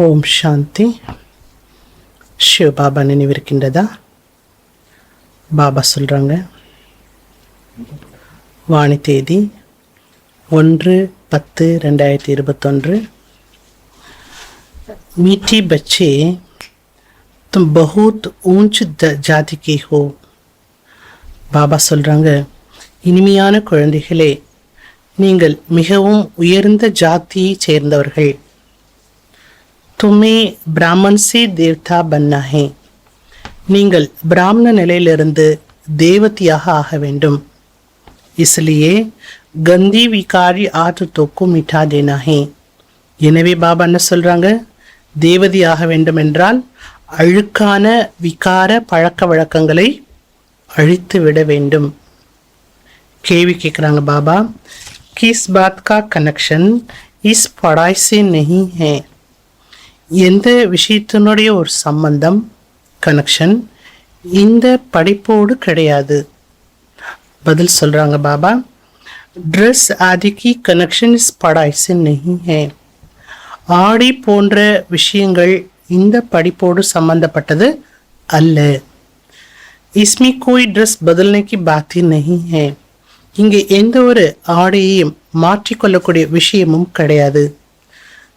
ஓம் சாந்தி. சிவபாபா நினைவிருக்கின்றதா? பாபா சொல்கிறாங்க, வாணி தேதி 1/10/2021। मीठी बच्चे तुम बहुत ऊंच जाति के हो। பாபா சொல்கிறாங்க, இனிமையான குழந்தைகளே, நீங்கள் மிகவும் உயர்ந்த ஜாதியை சேர்ந்தவர்கள். तुम्हें ब्राह्मण से देवता बनना है. நீங்கள் பிராமண நிலையிலிருந்து தேவதையாக ஆக வேண்டும். इसलिए गंदी विकारी आदतों को मिटा देना है. எனவே பாபா என்ன சொல்றாங்க, தேவதையாக வேண்டும் என்றால் அழுக்கான விகார பழக்க வழக்கங்களை அழித்து விட வேண்டும். கேள்வி கேட்குறாங்க பாபா, किस बात का कनेक्शन इस पढ़ाई से नहीं है? எந்த விஷயத்தினுடைய ஒரு சம்பந்தம், கனெக்ஷன் இந்த படிப்போடு கிடையாது. பதில் சொல்றாங்க பாபா, ட்ரெஸ் आदि की कनेक्शन इस पढ़ाई से नहीं है. ஆடி போன்ற விஷயங்கள் இந்த படிப்போடு சம்பந்தப்பட்டது அல்ல. इसमें कोई ड्रेस बदलने की बात ही नहीं है. இங்கே எந்த ஒரு ஆடையையும் மாற்றிக்கொள்ளக்கூடிய விஷயமும் கிடையாது.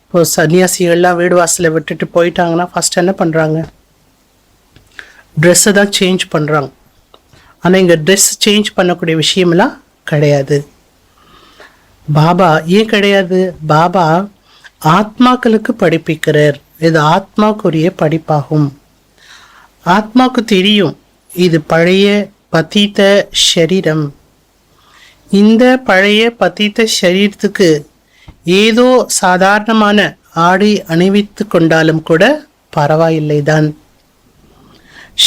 இப்போ சன்னியாசிகள்லாம் வீடு வாசலை விட்டுட்டு போயிட்டாங்கன்னா ஃபஸ்ட் என்ன பண்ணுறாங்க, ட்ரெஸ்ஸை தான் சேஞ்ச் பண்ணுறாங்க. ஆனால் இங்கே ட்ரெஸ் சேஞ்ச் பண்ணக்கூடிய விஷயமெல்லாம் கிடையாது. பாபா ஏன் கிடையாது? பாபா ஆத்மாக்களுக்கு படிப்பிக்கிறார். இது ஆத்மாக்குரிய படிப்பாகும். ஆத்மாவுக்கு தெரியும் இது பழைய பதீத ஷரீரம். இந்த பழைய பதீத ஷரீரத்துக்கு ஏதோ சாதாரணமான ஆடை அணிவித்து கொண்டாலும் கூட பரவாயில்லை தான்.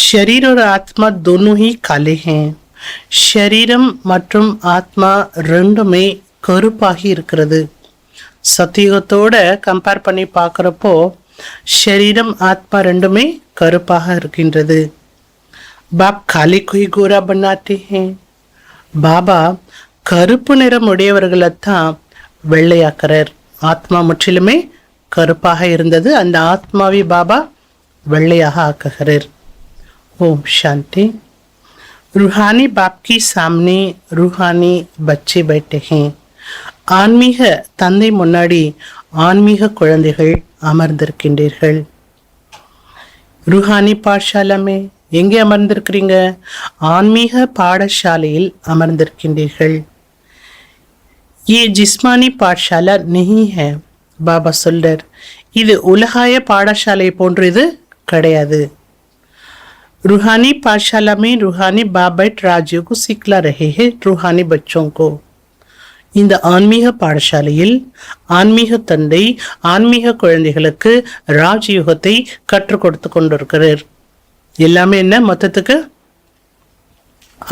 ஷரீர் और ஆத்மா दोनों ही काले हैं. ஷரீரம் மற்றும் ஆத்மா ரெண்டுமே கருப்பாகி இருக்கிறது. சத்தியுகத்தோட கம்பேர் பண்ணி பார்க்குறப்போ ஷரீரம் ஆத்மா ரெண்டுமே கருப்பாக இருக்கின்றது. பாப் காலி कोई गोरा बनाते हैं. பாபா கருப்பு நிறம் உடையவர்களைத்தான் வெள்ளையாக்கிறார். ஆத்மா முற்றிலுமே கருப்பாக இருந்தது, அந்த ஆத்மாவை பாபா வெள்ளையாக ஆக்குகிறார். ஓம் சாந்தி. रूहानी बाप की सामने रूहानी बच्चे बैठे हैं. ஆன்மீக தந்தை முன்னாடி ஆன்மீக குழந்தைகள் அமர்ந்திருக்கின்றீர்கள். रूहानी பாடசாலை எங்கே அமர்ந்திருக்கிறீங்க? ஆன்மீக பாடசாலையில் அமர்ந்திருக்கின்றீர்கள். ये जिस्मानी पाठशाला नहीं है. பாபா சொல்றார், இது உலகாய பாடசாலை போன்று இது கிடையாது. रूहानी पाठशाला में रूहानी बाप बैठ राज्यों को सिखला रहे हैं रूहानी बच्चों को. இந்த ஆன்மீக பாடசாலையில் ஆன்மீக தந்தை ஆன்மீக குழந்தைகளுக்கு ராஜயோகத்தை கற்றுக் கொடுத்து கொண்டிருக்கிறார். எல்லாமே என்ன, மொத்தத்துக்கு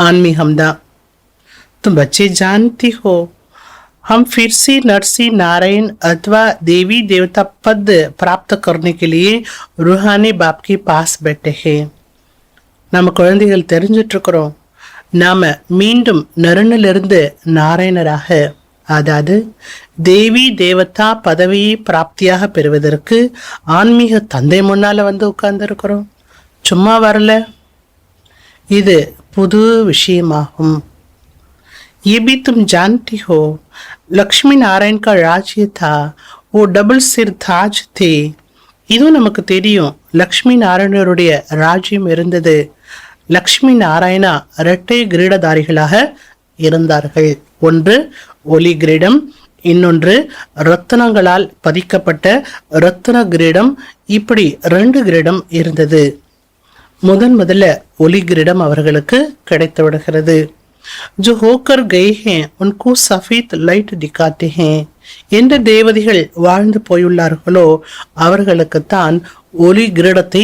ஆன்மீகம்தான். तुम बच्चे जानती हो, हम फिर से नरसी नारायण अथवा देवी देवता पद प्राप्त करने के लिए रूहानी बाप के पास बैठे हैं. நம்ம குழந்தைகள் தெரிஞ்சிட்டு இருக்கிறோம், நாம மீண்டும் நரனிலிருந்து நாராயணராக, அதாவது தேவி தேவதா பதவியை பிராப்தியாக பெறுவதற்கு ஆன்மீக தந்தை முன்னால வந்து உட்கார்ந்து இருக்கிறோம். சும்மா வரல, இது புது விஷயமாகும். ये भी तुम जानती हो, लक्ष्मी नारायण का राज्य था, वो डबल सिर ताज थे. இதுவும் நமக்கு தெரியும், லக்ஷ்மி நாராயணருடைய ராஜ்யம் இருந்தது. லக்ஷ்மி நாராயணா இரட்டை கிரீடதாரிகளாக இருந்தார்கள். ஒன்று ஒலி கிரீடம், இன்னொன்று ரத்தினங்களால் பதிக்கப்பட்ட ரத்தின கிரீடம். இப்படி 2 கிரீடம் இருந்தது. முதல்ல ஒலி கிரீடம் அவர்களுக்கு கிடைத்து விடுகிறது. जो होकर गए हैं उनको सफेद लाइट दिखाते हैं. எந்த தேவதைகள் வாழ்ந்து போயுள்ளார்களோ அவர்களுக்குத்தான் ஒலி கிரீடத்தை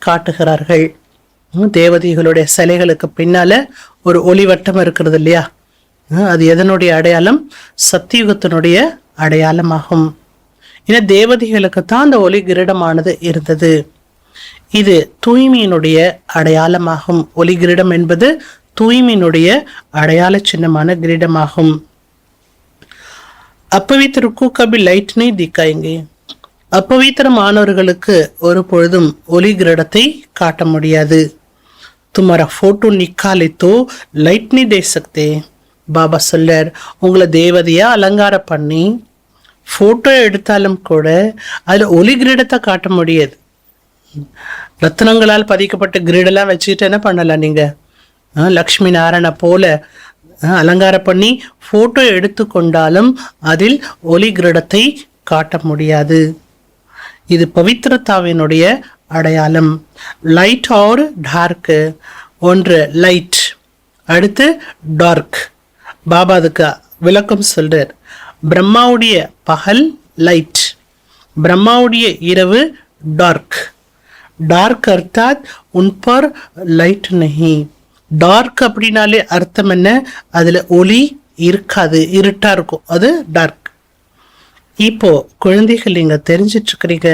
காட்டுகிறார்கள். தேவதைகளுடைய சிலைகளுக்கு பின்னால ஒரு ஒளி வட்டம் இருக்கிறது இல்லையா, அது எதனுடைய அடையாளம்? சத்தியுகத்தினுடைய அடையாளமாகும். ஏன்னா தேவதைகளுக்குத்தான் அந்த ஒளி கிரீடமானது இருந்தது. இது தூய்மையினுடைய அடையாளமாகும். ஒளி கிரீடம் என்பது தூய்மையினுடைய அடையாள சின்னமான கிரீடமாகும். अपवित्र को कभी लाइट नहीं दिखाएंगे. अपवित्रமானவர்களுக்கு ஒரு பொழுதும் ஒளி கிரீடத்தை காட்ட முடியாது. तुम्हारा फोटो निकाले तो लाइट नहीं दे सकते. பாபா சொல்லார், உங்களை தேவதையா அலங்காரம் பண்ணி போட்டோ எடுத்தாலும் கூட அதுல ஒளி கிரீடத்தை காட்ட முடியாது. ரத்னங்களால் பதிக்கப்பட்ட கிரீடெல்லாம் வச்சுக்கிட்டு என்ன பண்ணலாம் நீங்க? லக்ஷ்மி நாராயண போல அலங்காரம் பண்ணி போட்டோ எடுத்து கொண்டாலும் அதில் ஒளி கிரீடத்தை காட்ட முடியாது. இது பவித்திரத்தாவினுடைய அடையாளம். லைட் ஆர் டார்க், ஒன்று லைட், அடுத்து டார்க். பாபா அதுக்கு விளக்கம் சொல்றார். பிரம்மாவுடைய பகல் லைட், பிரம்மாவுடைய இரவு டார்க். டார்க் அர்த்தாத் உன் பர் லைட் நஹி. டார்க் அப்படின்னாலே அர்த்தம் என்ன? அதுல ஒளி இருக்காது, இருட்டா இருக்கும், அது டார்க். இப்போ குழந்தைகள் நீங்க தெரிஞ்சிட்டு இருக்கிறீங்க,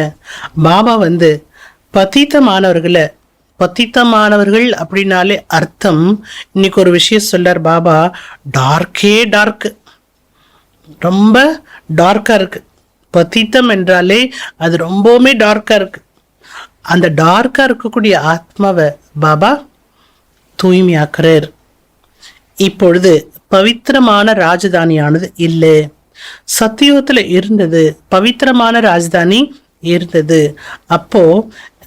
பாபா பத்தித்தமானவர்கள் அப்படின்னாலே அர்த்தம். இன்னைக்கு ஒரு விஷயம் சொல்றார் பாபா, டார்க்கே டார்க், ரொம்ப டார்க்கா இருக்கு. பத்தித்தம் என்றாலே அது ரொம்பவுமே டார்க்கா இருக்கு. அந்த டார்க்கா இருக்கக்கூடிய ஆத்மாவை பாபா தூய்மையாக்குறார். இப்பொழுது பவித்திரமான ராஜதானியானது இல்லை. சத்தியுகத்துல இருந்தது, பவித்திரமான ராஜதானி இருந்தது. அப்போ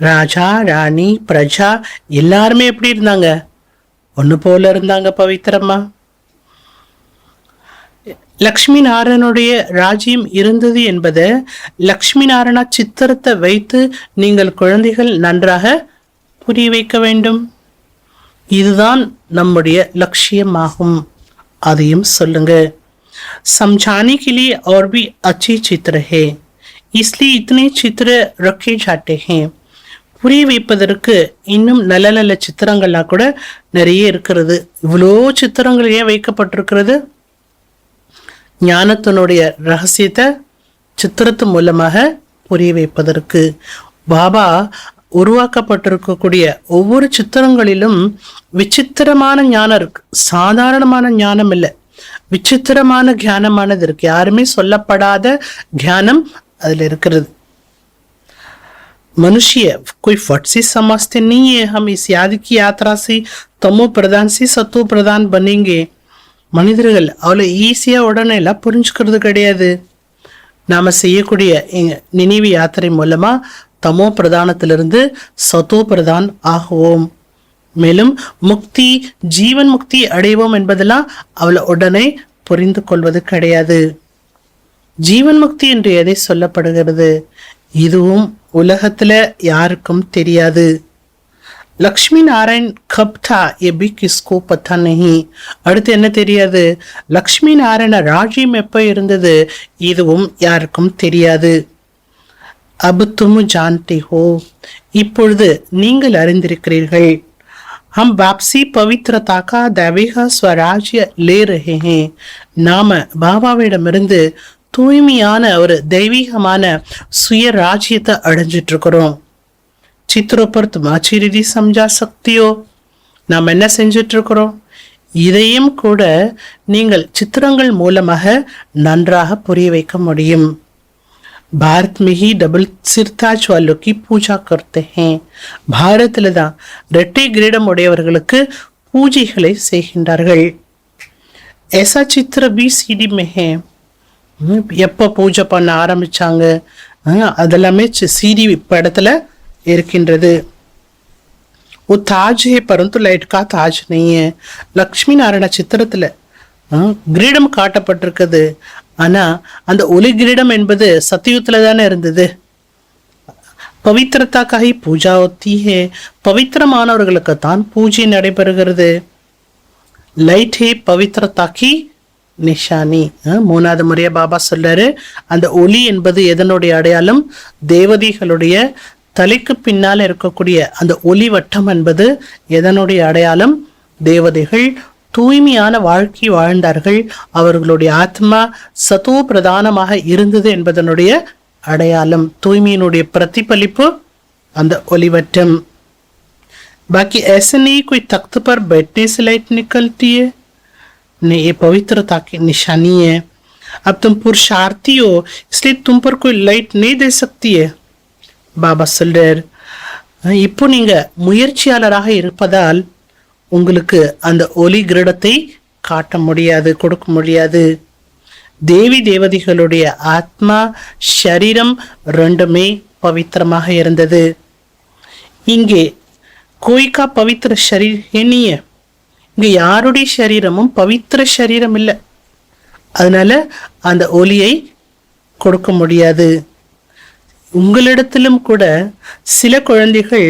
ராஜா ராணி பிரஜா எல்லாருமே எப்படி இருந்தாங்க? ஒண்ணு போல இருந்தாங்க, பவித்திரமா. லக்ஷ்மி நாராயணனுடைய ராஜ்யம் இருந்தது என்பதை லக்ஷ்மி நாராயண சித்திரத்தை வைத்து நீங்கள் குழந்தைகள் நன்றாக புரிய வைக்க வேண்டும். இதுதான் நம்முடைய லட்சியமாகும். அதையும் சொல்லுங்க. समझाने के लिए और भी अच्छे चित्र है, इसलिए इतने चित्र रखे जाते हैं. புரிய வைப்பதற்கு இன்னும் நல்ல நல்ல சித்திரங்கள்லாம் கூட நிறைய இருக்கிறது. இவ்வளோ சித்திரங்கள் ஏன் வைக்கப்பட்டிருக்கிறது? ஞானத்தினுடைய ரகசியத்தை சித்திரத்து மூலமாக புரிய வைப்பதற்கு. பாபா உருவாக்கப்பட்டிருக்கக்கூடிய ஒவ்வொரு சித்திரங்களிலும் விசித்திரமான ஞானம் இருக்கு. சாதாரணமான ஞானம் இல்லை, விசித்திரமான ஞானமானது இருக்கு. யாருமே சொல்லப்படாத ஞானம் அதுல இருக்கிறது. मनुष्य कोई फट से समझते नहीं है हम इस याद की यात्रा से तमो प्रधान से सतो प्रधान बनेंगे. மனிதர்கள் அவ்வளோ ஈஸியா உடனே எல்லாம் புரிஞ்சுக்கிறது கிடையாது. நாம செய்யக்கூடிய நினைவு யாத்திரை மூலமா தமோ பிரதானத்திலிருந்து சத்தோ பிரதான் ஆகுவோம். மேலும் முக்தி, ஜீவன் முக்தி அடைவோம் என்பதெல்லாம் அவளை உடனே புரிந்து கொள்வது கிடையாது. ஜீவன் முக்தி என்று எதை சொல்லப்படுகிறது? இதுவும் உலகத்துல யாருக்கும் தெரியாது. லக்ஷ்மி நாராயண் கப் தா ये भी किसको पता नहीं. அடுத்து என்ன தெரியாது? லக்ஷ்மி நாராயண ராஜ்யம் எப்ப இருந்தது? இதுவும் யாருக்கும் தெரியாது. अब तुम जानते हो, இப்பொழுது நீங்கள் அறிந்திருக்கிறீர்கள். हम वापसी पवित्रता का दैविक स्वराज्य ले रहे हैं. நாம பாபாவிடமிருந்து தூய்மையான ஒரு தெய்வீகமான சுய ராஜ்யத்தை அடைஞ்சிட்டு இருக்கிறோம். चित्रों पर तुम अच्छी रीति समझा सकती हो. நாம் என்ன செஞ்சிட்டு இருக்கிறோம்? இதையும் கூட நீங்கள் சித்திரங்கள் மூலமாக நன்றாக புரிய வைக்க முடியும். भारत में ही डबल सिरताज वालों की पूजा करते हैं. பாரத்ல தான் ரெட்டை கிரீடம் உடையவர்களுக்கு பூஜைகளை செய்கின்றார்கள். ऐसा चित्र भी सीडी में है. எப்ப பூஜை பண்ண ஆரம்பிச்சாங்க அதெல்லாமே सीडी படத்துல இருக்கின்றது. वो ताज है परंतु लाइट का ताज नहीं है. லக்ஷ்மி நாராயண சித்திரத்துல கிரீடம் காட்டப்பட்டிருக்குது. ஆனா அந்த ஒளி கிரீடம் என்பது சத்தியுகத்துல தானே இருந்தது. பவித்திரத்தாக்காக பூஜா ஒத்தி ஹே, பவித்திரமானவர்களுக்கு தான் பூஜை நடைபெறுகிறது. லைட் ஹே பவித்திரத்தாக்கி நிஷானி. மூணாவது முறையா பாபா சொல்றாரு, அந்த ஒளி என்பது எதனுடைய அடையாளம்? தேவதைகளுடைய தலைக்கு பின்னால் இருக்கக்கூடிய அந்த ஒளி வட்டம் என்பது எதனுடைய அடையாளம்? தேவதைகள் தூய்மையான வாழ்க்கை வாழ்ந்தார்கள், அவர்களுடைய ஆத்மா சத்தோ பிரதானமாக இருந்தது என்பதனுடைய அடையாளம். தூய்மையினுடைய பிரதிபலிப்பு அந்த ஒளிவட்டம். बाकी ऐसे नहीं कोई तख्त पर बैठने से लाइट निकलती है, नहीं, ये पवित्रता की निशानी है. अब तुम पुरुषार्थी हो, इसलिए तुम पर कोई लाइट नहीं दे सकती है. பாபா சொல்றார், இப்போ நீங்க முயற்சியாளராக இருப்பதால் உங்களுக்கு அந்த ஒளி கிரீடத்தை காட்ட முடியாது, கொடுக்க முடியாது. தேவி தேவதைகளுடைய ஆத்மா ஷரீரம் ரெண்டுமே பவித்திரமாக இருந்தது. இங்கே கோய்கா பவித்திர ஷரீர் எண்ணிய, இங்க யாருடைய சரீரமும் பவித்திர சரீரம் இல்லை. அதனால அந்த ஒளியை கொடுக்க முடியாது. உங்களிடத்திலும் கூட சில குழந்தைகள்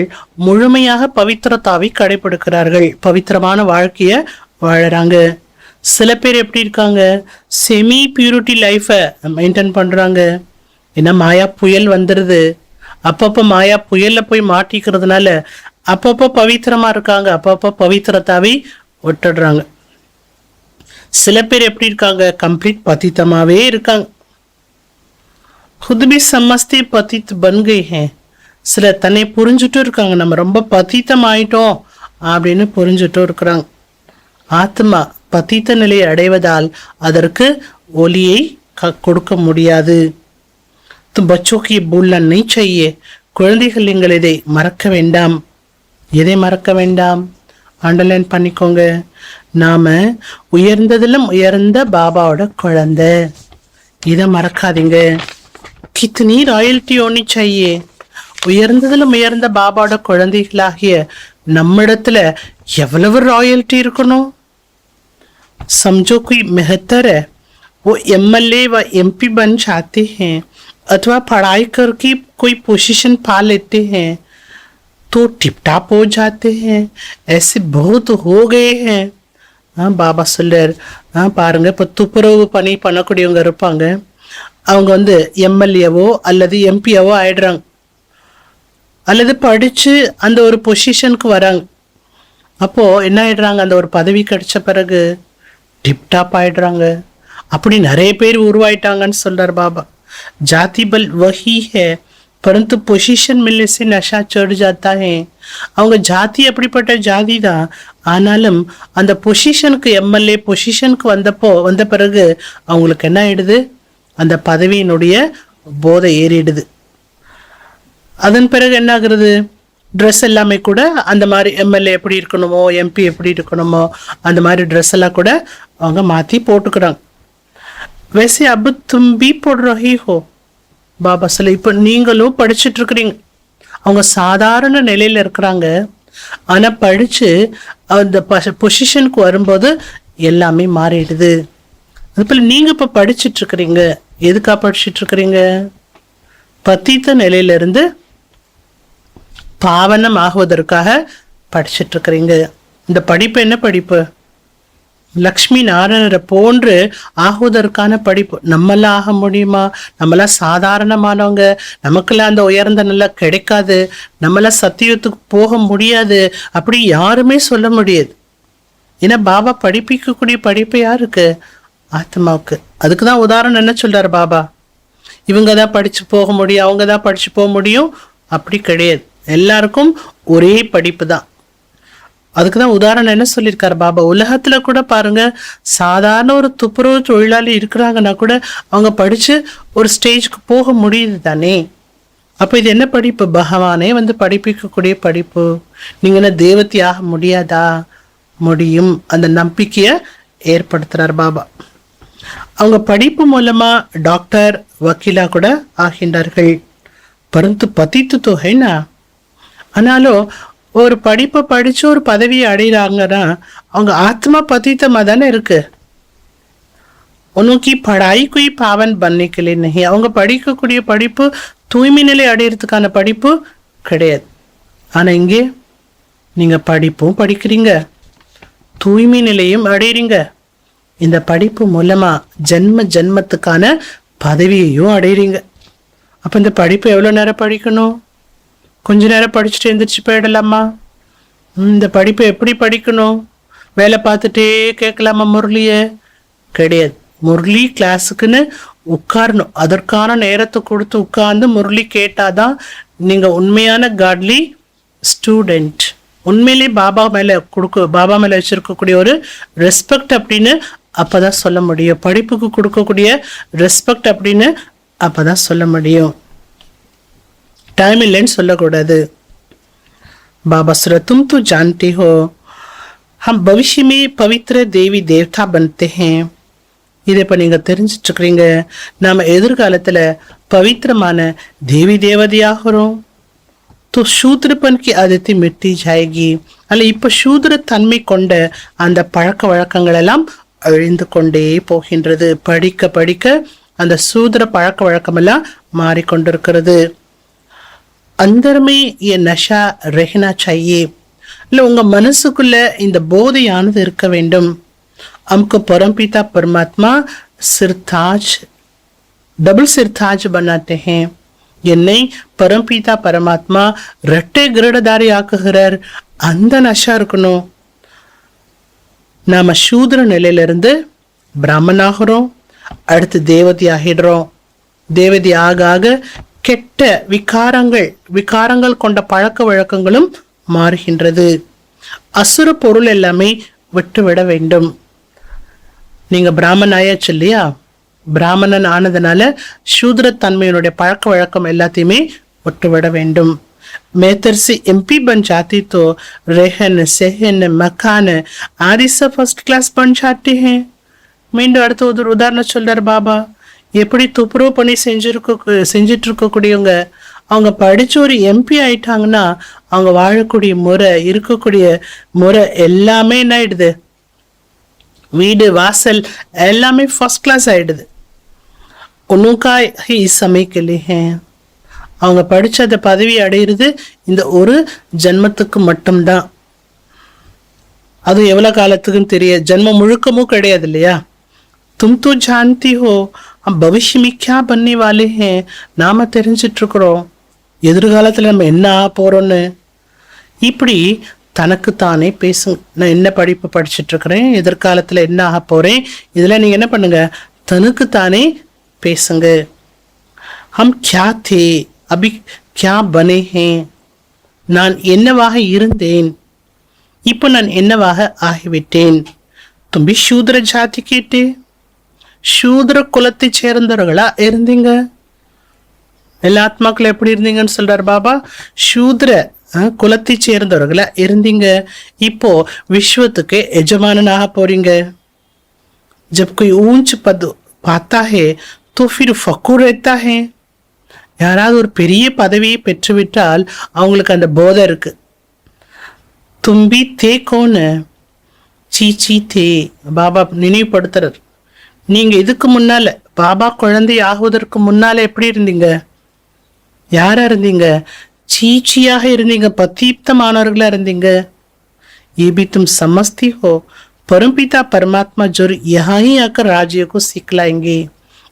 முழுமையாக பவித்திரத்தாவை கடைபிடிக்கிறார்கள், பவித்திரமான வாழ்க்கைய வாழறாங்க. சில பேர் எப்படி இருக்காங்க, செமி பியூரிட்டி லைஃபை மெயின்டைன் பண்றாங்க. ஏன்னா மாயா புயல் வந்துடுது, அப்பப்போ மாயா புயல்ல போய் மாட்டிக்கிறதுனால அப்பப்போ பவித்திரமா இருக்காங்க, அப்பப்போ பவித்திரத்தாவை விட்டுடுறாங்க. சில பேர் எப்படி இருக்காங்க, கம்ப்ளீட் பத்தித்தமாவே இருக்காங்க. खुद भी समझते पतित बन गए हैं. சில தன்னை புரிஞ்சுட்டும் இருக்காங்க, நம்ம ரொம்ப பத்தித்தம் ஆயிட்டோம் அப்படின்னு புரிஞ்சுட்டும் இருக்கிறாங்க. ஆத்மா பத்தித்த நிலையை அடைவதால் அதற்கு ஒளியை கொடுக்க முடியாது. तुम बच्चों की भूलना नहीं चाहिए. குழந்தைகள் நீங்கள் இதை மறக்க வேண்டாம். எதை மறக்க வேண்டாம்? அண்டர்லைன் பண்ணிக்கோங்க. நாம உயர்ந்ததிலும் உயர்ந்த பாபாவோட குழந்தை, இதை மறக்காதீங்க. கித்தனி ராயல்ட்டி होनी चाहिए. உயர்ந்ததிலும் உயர்ந்த பாபாவோட குழந்தைகளாகிய நம்மிடத்துல எவ்வளவு ராயல்ட்டி இருக்கணும். समझो कोई मेहतर है, वो एमएलए व एमपी बन जाते हैं अथवा पढ़ाई करके कोई पोजीशन पा लेते हैं तो टिप टाप हो जाते हैं. ऐसे बहुत हो गए हैं. பாபா சொல்றார், பாருங்க, இப்போ துப்புரவு பணி பண்ணக்கூடியவங்க இருப்பாங்க, அவங்க வந்து எம்எல்ஏவோ அல்லது எம்பியாவோ ஆயிடுறாங்க, அல்லது படிச்சு அந்த ஒரு பொசிஷனுக்கு வராங்க. அப்போ என்ன ஆயிடுறாங்க, அந்த ஒரு பதவி கிடைச்ச பிறகு டிப்டாப் ஆயிடுறாங்க. அப்படி நிறைய பேர் உருவாயிட்டாங்கன்னு சொல்றார் பாபா. ஜாதி பல் வஹி ஹே பரந்து பொசிஷன் மில்லே சே நஷா சढ़ जाता है. அவங்க ஜாதி அப்படிப்பட்ட ஜாதி தான், ஆனாலும் அந்த பொசிஷனுக்கு எம்எல்ஏ பொசிஷனுக்கு வந்த பிறகு அவங்களுக்கு என்ன ஆயிடுது, அந்த பதவியினுடைய போதை ஏறிடுது. அதன் பிறகு என்ன ஆகுறது, ட்ரெஸ் எல்லாமே கூட அந்த மாதிரி எம்எல்ஏ எப்படி இருக்கணுமோ எம்பி எப்படி இருக்கணுமோ அந்த மாதிரி ட்ரெஸ் எல்லாம் கூட அவங்க மாற்றி போட்டுக்கிறாங்க. वैसे अब तुम भी पढ़ रही हो. பாபா சொல்ல, இப்போ நீங்களும் படிச்சுட்டு இருக்கிறீங்க. அவங்க சாதாரண நிலையில இருக்கிறாங்க, ஆனா படிச்சு அந்த பொசிஷனுக்கு வரும்போது எல்லாமே மாறிடுது. அதுபோல நீங்க இப்ப படிச்சுட்டு இருக்கிறீங்க. எதுக்கா படிச்சுட்டு இருக்கிறீங்க? பத்தித்த நிலையிலிருந்து பாவனம் ஆகுவதற்காக படிச்சுட்டு இருக்கிறீங்க. இந்த படிப்பு என்ன படிப்பு? லக்ஷ்மி நாராயணரை போன்று ஆகுவதற்கான படிப்பு. நம்மளாம் ஆக முடியுமா? நம்மளாம் சாதாரணமானவங்க, நமக்கெல்லாம் அந்த உயர்ந்த நிலை கிடைக்காது, நம்மளாம் சத்தியத்துக்கு போக முடியாது அப்படி யாருமே சொல்ல முடியாது. ஏன்னா பாபா படிப்பிக்கக்கூடிய படிப்பு யாருக்கு? ஆத்மாவுக்கு. அதுக்கு தான் உதாரணம் என்ன சொல்றாரு பாபா, இவங்க தான் படிச்சு போக முடியும், அவங்க தான் படிச்சு போக முடியும் அப்படி கிடையாது. எல்லாருக்கும் ஒரே படிப்பு தான். அதுக்கு தான் உதாரணம் என்ன சொல்லியிருக்காரு பாபா, உலகத்துல கூட பாருங்க, சாதாரண ஒரு துப்புரவு தொழிலாளி இருக்கிறாங்கன்னா கூட அவங்க படிச்சு ஒரு ஸ்டேஜ்க்கு போக முடியுது தானே. அப்போ இது என்ன படிப்பு? பகவானே வந்து படிப்பிக்கக்கூடிய படிப்பு. நீங்க என்ன தேவத்தி ஆக முடியாதா? முடியும். அந்த நம்பிக்கையை ஏற்படுத்துறார் பாபா. அவங்க படிப்பு மூலமா டாக்டர் வக்கீலா கூட ஆகின்றார்கள். பரந்து பதித்து தொகைனா, ஆனாலும் ஒரு படிப்பை படிச்சு ஒரு பதவியை அடைகிறாங்கன்னா அவங்க ஆத்மா பதித்தமா தானே இருக்கு. உனக்கு படாய் कोई पावन बनने के लिए नहीं. அவங்க படிக்கக்கூடிய படிப்பு தூய்மை நிலை அடையிறதுக்கான படிப்பு கிடையாது. ஆனா இங்கே நீங்க படிப்பும் படிக்கிறீங்க, தூய்மை நிலையும் அடையிறீங்க. இந்த படிப்பு மூலமா ஜென்ம ஜென்மத்துக்கான பதவியையும் அடையிறீங்க. அப்ப இந்த படிப்பு எவ்வளவு நேரம் படிக்கணும்? கொஞ்ச நேரம் படிச்சுட்டு எந்திரிச்சு போயிடலாமா? இந்த படிப்பை எப்படி படிக்கணும்? வேலை பார்த்துட்டே கேட்கலாமா முரளிய? கிடையாது. முரளி கிளாஸுக்குன்னு உட்காரணும். அதற்கான நேரத்தை கொடுத்து உட்கார்ந்து முரளி கேட்டாதான் நீங்க உண்மையான காட்லி ஸ்டூடெண்ட். உண்மையிலே பாபா மேல வச்சிருக்கக்கூடிய ஒரு ரெஸ்பெக்ட் அப்படின்னு அப்பதான் சொல்ல முடியும். படிப்புக்கு கொடுக்கக்கூடிய ரெஸ்பெக்ட் அப்படின்னு அப்பதான் சொல்ல முடியும். டைம் இல்லைன்னு சொல்லக்கூடாது. बाबा सर तुम तो जानते हो हम भविष्य में पवित्र देवी देवता बनते हैं. இதை இப்போ நீங்கள் தெரிஞ்சிட்டு இருக்கிறீங்க. நாம் எதிர்காலத்தில் பவித்திரமான தேவி தேவதையாகிறோம். तो शूद्रपन की आदतें मिटती जाएगी. அல்ல இப்போ சூத்திர தன்மை கொண்ட அந்த பழக்க வழக்கங்கள் எல்லாம் அழிந்து கொண்டே போகின்றது. படிக்க படிக்க அந்த சூத்திர பழக்க வழக்கமெல்லாம் மாறிக்கொண்டிருக்கிறது. अंदर में ये नशा रहना चाहिए. இல்லை உங்க மனசுக்குள்ள இந்த போதையானது இருக்க வேண்டும். हमको परमपिता परमात्मा सिरताज डबल सिरताज बनाते हैं. என்னை பரம்பிதா பரமாத்மா இரட்டை கிரீடதாரி ஆக்குகிறார். அந்த நஷா இருக்கணும். நாம சூத்ர நிலையிலிருந்து பிராமணாகிறோம், அடுத்து தேவதி ஆகிடுறோம். தேவதி ஆக ஆக கெட்ட விகாரங்கள் கொண்ட பழக்க வழக்கங்களும் மாறுகின்றது. அசுர பொருள் எல்லாமே விட்டுவிட வேண்டும். நீங்க பிராமணன் ஆயாச்சு இல்லையா? பிராமணன் ஆனதுனால சூத்ர தன்மையினுடைய பழக்க வழக்கம் எல்லாத்தையுமே விட்டுவிட வேண்டும். मेहतर से एमपी बन जाती तो रहन सहन मकान आदि सब फर्स्ट क्लास बन जाते हैं. மீண்டும் அடுத்த ஒரு உதாரணம் சொல்றார் பாபா. எப்படி துப்புரவு பணி செஞ்சிட்டு இருக்கக்கூடியவங்க அவங்க படிச்சு ஒரு எம்பி ஆயிட்டாங்கன்னா அவங்க வாழக்கூடிய முறை, இருக்கக்கூடிய முறை எல்லாமே என்ன ஆயிடுது? வீடு வாசல் எல்லாமே ஃபர்ஸ்ட் கிளாஸ் ஆயிடுது. உன்னுக்கா சமைக்கலே அவங்க படிச்ச அந்த பதவி அடையிறது இந்த ஒரு ஜென்மத்துக்கு மட்டும்தான். அது எவ்வளவு காலத்துக்குன்னு தெரிய ஜென்மம் முழுக்கமும் கிடையாது இல்லையா? तुम तो जानती हो हम भविष्य में क्या बनने वाले हैं. நாம தெரிஞ்சிட்டு இருக்கிறோம் எதிர்காலத்துல நம்ம என்ன ஆக போறோம்னு. இப்படி தனக்கு தானே பேசுங்க. நான் என்ன படிப்பு படிச்சுட்டு இருக்கிறேன், எதிர்காலத்துல என்ன ஆக போறேன், இதுல நீங்க என்ன பண்ணுங்க, தனக்கு தானே பேசுங்க. हम क्या थे अभी क्या बने हैं. நான் என்னவாக இருந்தேன், இப்போ நான் என்னவாக ஆகிவிட்டேன். तुम भी शूद्र जाति கேட்டே, சூத்ர குலத்தை சேர்ந்தவர்களா இருந்தீங்க. எல்லா ஆத்மாக்களும் எப்படி இருந்தீங்கன்னு சொல்றார் பாபா. சூத்ர குலத்தை சேர்ந்தவர்களா இருந்தீங்க. இப்போ விஸ்வத்துக்கு எஜமானனாக போறீங்க. जब कोई ऊंच पद पाता है तो फिर फखूर रहता है. யாராவது ஒரு பெரிய பதவியை பெற்றுவிட்டால் அவங்களுக்கு அந்த போதை இருக்கு. தும்பி தே கோன சீச்சி தே. பாபா நினைவுபடுத்துறார். நீங்க இதுக்கு முன்னால பாபா குழந்தை ஆகுவதற்கு முன்னால எப்படி இருந்தீங்க? யாரா இருந்தீங்க? சீச்சியாக இருந்தீங்க, பத்தீப்தமானவர்களா இருந்தீங்க. ये भी तुम समझती हो परमपिता परमात्मा जो यहाँ ही आकर राज्य को सिखलाएंगे.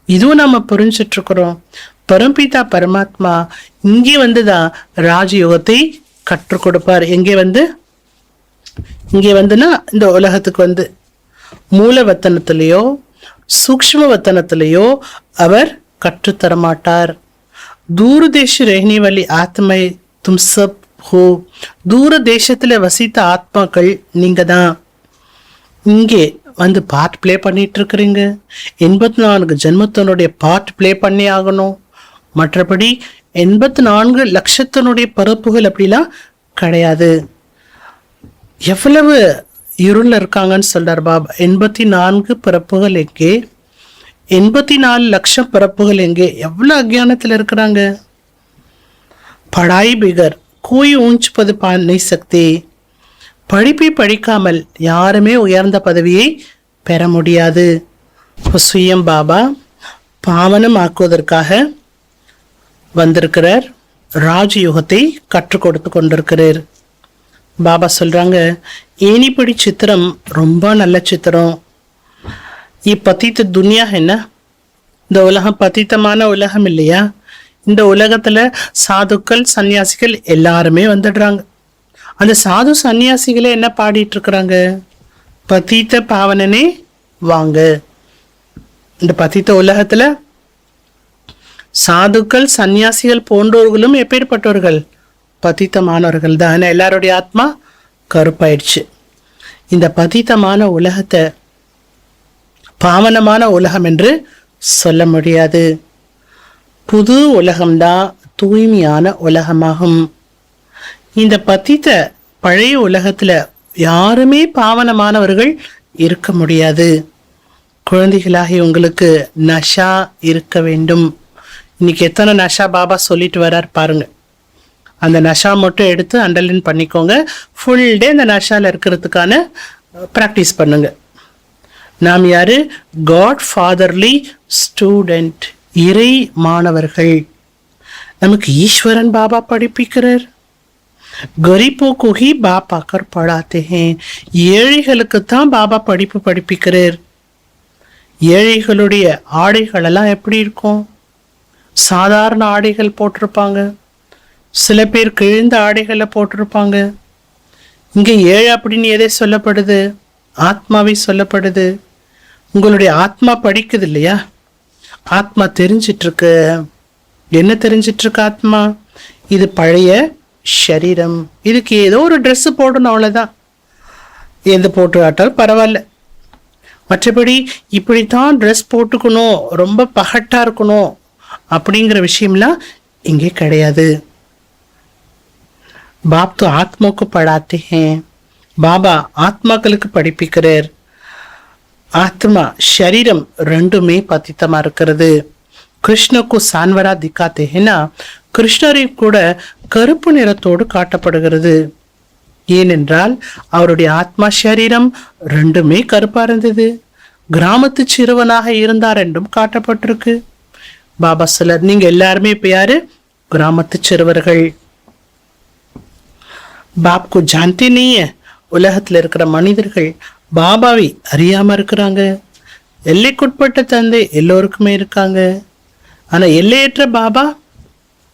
இதுவும் நம்ம புரிஞ்சிட்டு இருக்கிறோம். பரம்பிதா பரமாத்மா இங்கே வந்துதான் ராஜயோகத்தை கற்றுக் கொடுப்பார். இங்கே வந்துன்னா இந்த உலகத்துக்கு வந்து மூலவத்தனத்திலேயோ சூக்ஷ்ம வத்தனத்திலேயோ அவர் கற்றுத்தரமாட்டார். दूर देश रहने वाली आत्मा तुम सब हो. दूर தேசத்துல வசித்த ஆத்மாக்கள் நீங்க தான். இங்கே வந்து பார்ட் பிளே பண்ணிட்டு இருக்கிறீங்க. 84 ஜென்மத்தினுடைய பார்ட் பிளே பண்ணி ஆகணும். மற்றபடி 84 லட்சத்தினுடைய பரப்புகள் அப்படிலாம் கிடையாது. எவ்வளவு இருள் இருக்காங்கன்னு சொல்றார் பாபா. 84 பிறப்புகள் எங்கே? 84 லட்சம் பிறப்புகள் எங்கே? எவ்வளவு அஜ்ஞானத்தில் இருக்கிறாங்க. படாய் பிகர் கோய் ஊஞ்ச் பது பானை சக்தி. படிப்பை படிக்காமல் யாருமே உயர்ந்த பதவியை பெற முடியாது. சுயம் பாபா பாவனம் ஆக்குவதற்காக வந்திருக்கிறார். ராஜயோகத்தை கற்றுக் கொடுத்து கொண்டிருக்கிறார். பாபா சொல்றாங்க, ஏனிப்படி சித்திரம் ரொம்ப நல்ல சித்திரம். இப்பத்தித்த துனியா என்ன? இந்த உலகம் பத்தித்தமான உலகம் இல்லையா? இந்த உலகத்துல சாதுக்கள் சன்னியாசிகள் எல்லாருமே வந்துடுறாங்க. அந்த சாது சன்னியாசிகளே என்ன பாடிட்டு இருக்கிறாங்க? பத்தித்த பாவனனே வாங்க. இந்த பத்தித்த உலகத்துல சாதுக்கள் சன்னியாசிகள் போன்றவர்களும் எப்பேற்பட்டவர்கள்? பதித்தமானவர்கள் தான். எல்லாருடைய ஆத்மா கருப்பாயிடுச்சு. இந்த பதித்தமான உலகத்தை பாவனமான உலகம் என்று சொல்ல முடியாது. புது உலகம்தான் தூய்மையான உலகமாகும். இந்த பத்தித்த பழைய உலகத்துல யாருமே பாவனமானவர்கள் இருக்க முடியாது. குழந்தைகளாகி உங்களுக்கு நஷா இருக்க வேண்டும். இன்னைக்கு எத்தனை நஷா பாபா சொல்லிட்டு வர்றார் பாருங்க. அந்த நஷா மட்டும் எடுத்து அண்டர்லைன் பண்ணிக்கோங்க. ஃபுல் டே அந்த நஷால இருக்கிறதுக்கான ப்ராக்டிஸ் பண்ணுங்க. நாம் யாரு? காட் ஃபாதர்லி ஸ்டூடெண்ட், இறை மாணவர்கள். நமக்கு ஈஸ்வரன் பாபா படிப்பிக்கிறார். கரீபோ கோஹி பாப் ஆக்கர் படாத்தே ஹே. ஏழைகளுக்கு தான் பாபா படிப்பிக்கிறார். ஏழைகளுடைய ஆடைகள் எல்லாம் எப்படி இருக்கும்? சாதாரண ஆடைகள் போட்டிருப்பாங்க. சில பேர் கிழிந்த ஆடைகளை போட்டிருப்பாங்க. இங்க ஏழை அப்படின்னு எதை சொல்லப்படுது? ஆத்மாவை சொல்லப்படுது. உங்களுடைய ஆத்மா படிக்குது இல்லையா? ஆத்மா தெரிஞ்சிட்டு இருக்கு. என்ன தெரிஞ்சிட்டு இருக்கு ஆத்மா? இது பழைய சரீரம், இதுக்கு ஏதோ ஒரு ட்ரெஸ் போடணும், அவ்வளவுதான். எந்த போட்டு ஆட்டாலும் பரவாயில்ல. மற்றபடி இப்படித்தான் ட்ரெஸ் போட்டுக்கணும், ரொம்ப பகட்டா இருக்கணும் அப்படிங்கிற விஷயம்லாம் இங்கே கிடையாது. பாப் तो आत्मा को पढ़ाते हैं. பாபா ஆத்மாக்களுக்கு படிப்பிக்கிறார். ஆத்மா சரீரம் ரெண்டுமே பத்தித்தமா இருக்கிறது. கிருஷ்ணக்கு சான்வரா திக்காத்தே ஹேனா. கிருஷ்ணரை கூட கருப்பு நிறத்தோடு காட்டப்படுகிறது. ஏனென்றால் அவருடைய ஆத்மா சரீரம் ரெண்டுமே கருப்பா இருந்தது. கிராமத்து சிறுவனாக இருந்தார் என்றும் காட்டப்பட்டிருக்கு. பாபா சிலர் நீங்க எல்லாருமே இப்ப யாரு? கிராமத்து சிறுவர்கள். பாப்கு ஜான்தே நீங்க. உலகத்துல இருக்கிற மனிதர்கள் பாபாவை அறியாம இருக்கிறாங்க. எல்லைக்குட்பட்ட தந்தை எல்லோருக்குமே இருக்காங்க. ஆனா எல்லையற்ற பாபா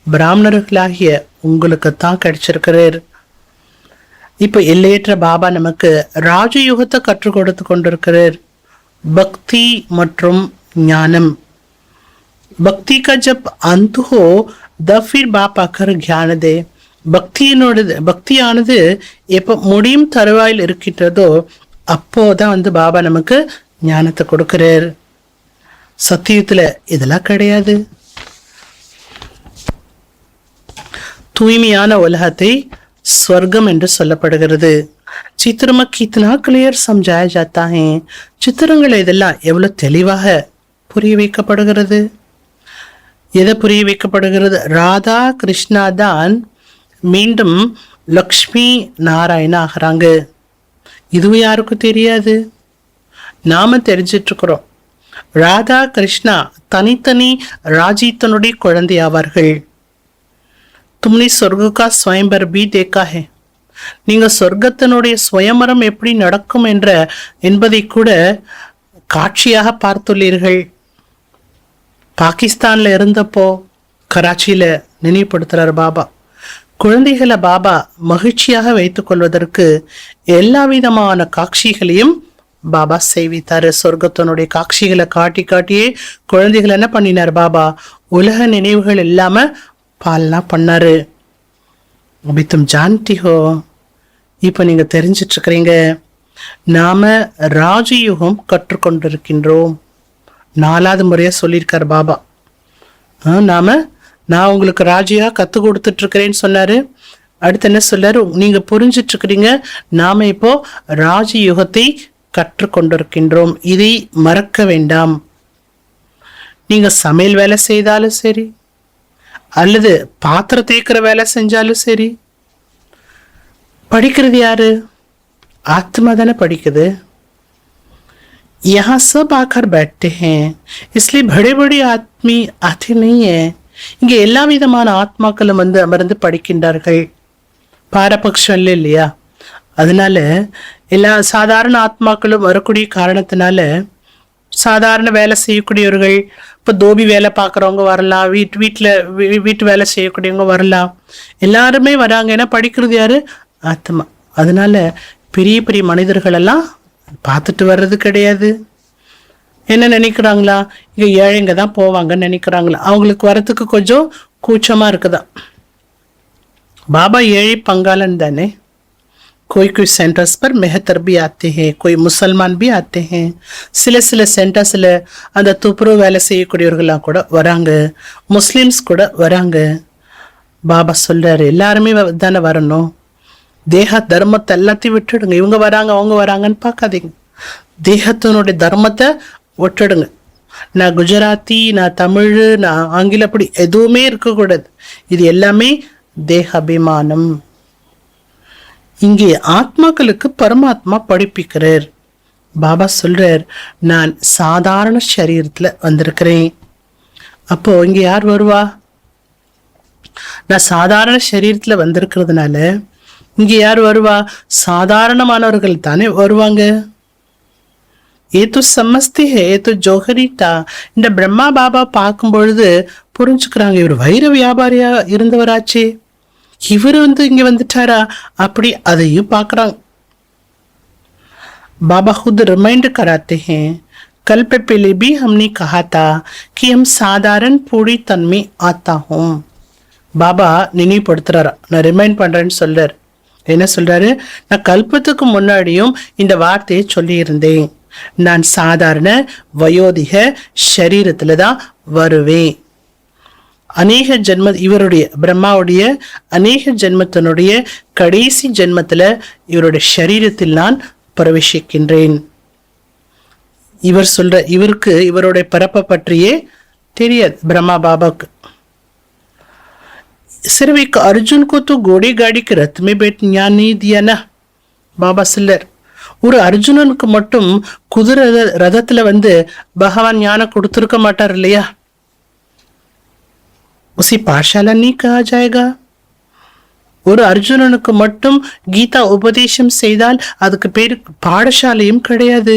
பிராமணர்களாகிய உங்களுக்குத்தான் கிடைச்சிருக்கிறார். இப்ப எல்லையற்ற பாபா நமக்கு ராஜயுகத்தை கற்றுக் கொடுத்து கொண்டிருக்கிறார். பக்தி மற்றும் ஞானம். பக்தி का जब अंत हो तब फिर बाप आकर ज्ञान दे. பக்தியானது எப்ப முடியும் தருவாயில் இருக்கின்றதோ அப்போதான் பாபா நமக்கு ஞானத்தை கொடுக்கிறார். சத்தியத்துல இதெல்லாம் கிடையாது. தூய்மையான உலகத்தை ஸ்வர்க்கம் என்று சொல்லப்படுகிறது. சித்திரமா கித்தனா கிளியர் சம்ஜாயா ஜாத்தா ஹே. சித்திரங்கள் இதெல்லாம் எவ்வளவு தெளிவாக புரிய வைக்கப்படுகிறது. எதை புரிய வைக்கப்படுகிறது? ராதா கிருஷ்ணா தான் மீண்டும் லக்ஷ்மி நாராயண ஆகிறாங்க. இதுவும் யாருக்கும் தெரியாது, நாம தெரிஞ்சிட்டு இருக்கிறோம். ராதா கிருஷ்ணா தனித்தனி ராஜீத்தனுடைய குழந்தை ஆவார்கள். தும்னி சொர்க்கா ஸ்வயம்பர் பி தேக்கா ஹே. நீங்க சொர்க்கத்தினுடைய சுயமரம் எப்படி நடக்கும் என்பதை கூட காட்சியாக பார்த்துள்ளீர்கள். பாகிஸ்தான்ல இருந்தப்போ கராச்சியில நினைவுபடுத்துறார் பாபா. குழந்தைகளை பாபா மகிழ்ச்சியாக வைத்துக் கொள்வதற்கு எல்லா விதமான காட்சிகளையும் பாபா செய்வித்தாரு. சொர்க்கத்தினுடைய காட்சிகளை காட்டி காட்டியே குழந்தைகள் என்ன பண்ணினார் பாபா? உலக நினைவுகள் இல்லாம பாலனா பண்ணாரு. அபித்தும் ஜான்டி ஹோ. இப்ப நீங்க தெரிஞ்சிட்டு இருக்கிறீங்க, நாம ராஜயுகம் கற்றுக்கொண்டிருக்கின்றோம். 4வது முறையா சொல்லியிருக்காரு பாபா. நான் உங்களுக்கு ராஜியா கத்து கொடுத்துட்டு இருக்கிறேன்னு சொன்னாரு. அடுத்து என்ன சொல்லாரு? நீங்க புரிஞ்சிட்டு இருக்கிறீங்க, நாம இப்போ ராஜயுகத்தை கற்றுக்கொண்டிருக்கின்றோம். இதை மறக்க வேண்டாம். நீங்க சமையல் வேலை செய்தாலும் சரி, அல்லது பாத்திரம் தேய்க்கிற வேலை செஞ்சாலும் சரி, படிக்கிறது யாரு? ஆத்மா தானே படிக்குது. यहाँ सब आकर बैठते हैं, इसलिए बड़े बड़े आदमी आते नहीं है. இங்கே எல்லா விதமான ஆத்மாக்களும் அமர்ந்து படிக்கின்றார்கள். பாரபட்சம் இல்லையா? அதனால எல்லா சாதாரண ஆத்மாக்களும் வரக்கூடிய காரணத்தினால சாதாரண வேலை செய்யக்கூடியவர்கள், இப்போ தோபி வேலை பார்க்குறவங்க வரலாம், வீட்டு வேலை செய்யக்கூடியவங்க வரலாம், எல்லாருமே வராங்க. ஏன்னா படிக்கிறது யாரு? ஆத்மா. அதனால பெரிய பெரிய மனிதர்கள் எல்லாம் பார்த்துட்டு வர்றது கிடையாது. என்ன நினைக்கிறாங்களா? இங்க ஏழைங்க தான் போவாங்கன்னு நினைக்கிறாங்களா? அவங்களுக்கு வரத்துக்கு கொஞ்சம் கூச்சமா இருக்குதா. பாபா ஏழை பங்காளன் தானே. कोई सेंटर्स पर मेहतर भी आते हैं, कोई मुसलमान भी आते हैं. சில சென்டர்ஸ்ல அந்த துப்புரவு வேலை செய்யக்கூடியவர்களாம் கூட வராங்க, முஸ்லிம்ஸ் கூட வராங்க. பாபா சொல்றாரு எல்லாருமே தானே வரணும். தேக தர்மத்தை எல்லாத்தையும் விட்டுடுங்க. இவங்க வராங்க அவங்க வராங்கன்னு பார்க்காதீங்க. தேகத்தினுடைய தர்மத்தை விட்டுடுங்க. நான் குஜராத்தி, நான் தமிழ், நான் ஆங்கிலம் அப்படி எதுவுமே இருக்கக்கூடாது. இது எல்லாமே தேக அபிமானம். இங்கே ஆத்மாக்களுக்கு பரமாத்மா படிப்பிக்கிறார். பாபா சொல்றார் நான் சாதாரண சரீரத்துல வந்திருக்கிறேன். அப்போ இங்க யார் வருவா? நான் சாதாரண சரீரத்துல வந்திருக்கிறதுனால இங்க யார் வருவா? சாதாரணமானவர்கள் தானே வருவாங்க. ஏதோ சமஸ்தி ஹே, ஏதோ ஜோஹரிட்டா. இந்த பிரம்மா பாபா பார்க்கும் பொழுது புரிஞ்சுக்கிறாங்க, இவர் வைர வியாபாரியா இருந்தவராச்சே, இவர் இங்க வந்துட்டாரா அப்படி அதையும் பார்க்கறாங்க. बाबा खुद रिमाइंड कराते हैं, कल पे पहले भी हमने कहा था कि हम साधारण पूरी तन में आता हूँ. பாபா நினைவுபடுத்துறாரா, நான் ரிமைண்ட் பண்றேன்னு சொல்றாரு. என்ன சொல்றாரு? நான் கல்பத்துக்கு முன்னாடியும் இந்த வார்த்தையை சொல்லி இருந்தேன். நான் சாதாரண வயோதிக ஷரீரத்துல தான் வருவேன். அநேக ஜென்ம இவருடைய பிரம்மாவுடைய அநேக ஜென்மத்தினுடைய கடைசி ஜென்மத்துல இவருடைய ஷரீரத்தில் நான் பிரவேசிக்கின்றேன். இவர் சொல்ற இவருக்கு இவருடைய பிறப்பை பற்றியே தெரியாது பிரம்மா பாபாக்கு. सिर्फ एक अर्जुन को तो घोड़े गाड़ी के रथ में बैठ ज्ञान नहीं दिया ना. பாபா சில்லர் ஒரு அர்ஜுனனுக்கு மட்டும் குதிரை ரதத்துல பகவான் ஞானம் கொடுத்திருக்க மாட்டார் இல்லையா? उसी पाठशाला नहीं कहा जाएगा. ஒரு அர்ஜுனனுக்கு மட்டும் கீதா உபதேசம் செய்தால் அதுக்கு பேரு பாடசாலையும் கிடையாது.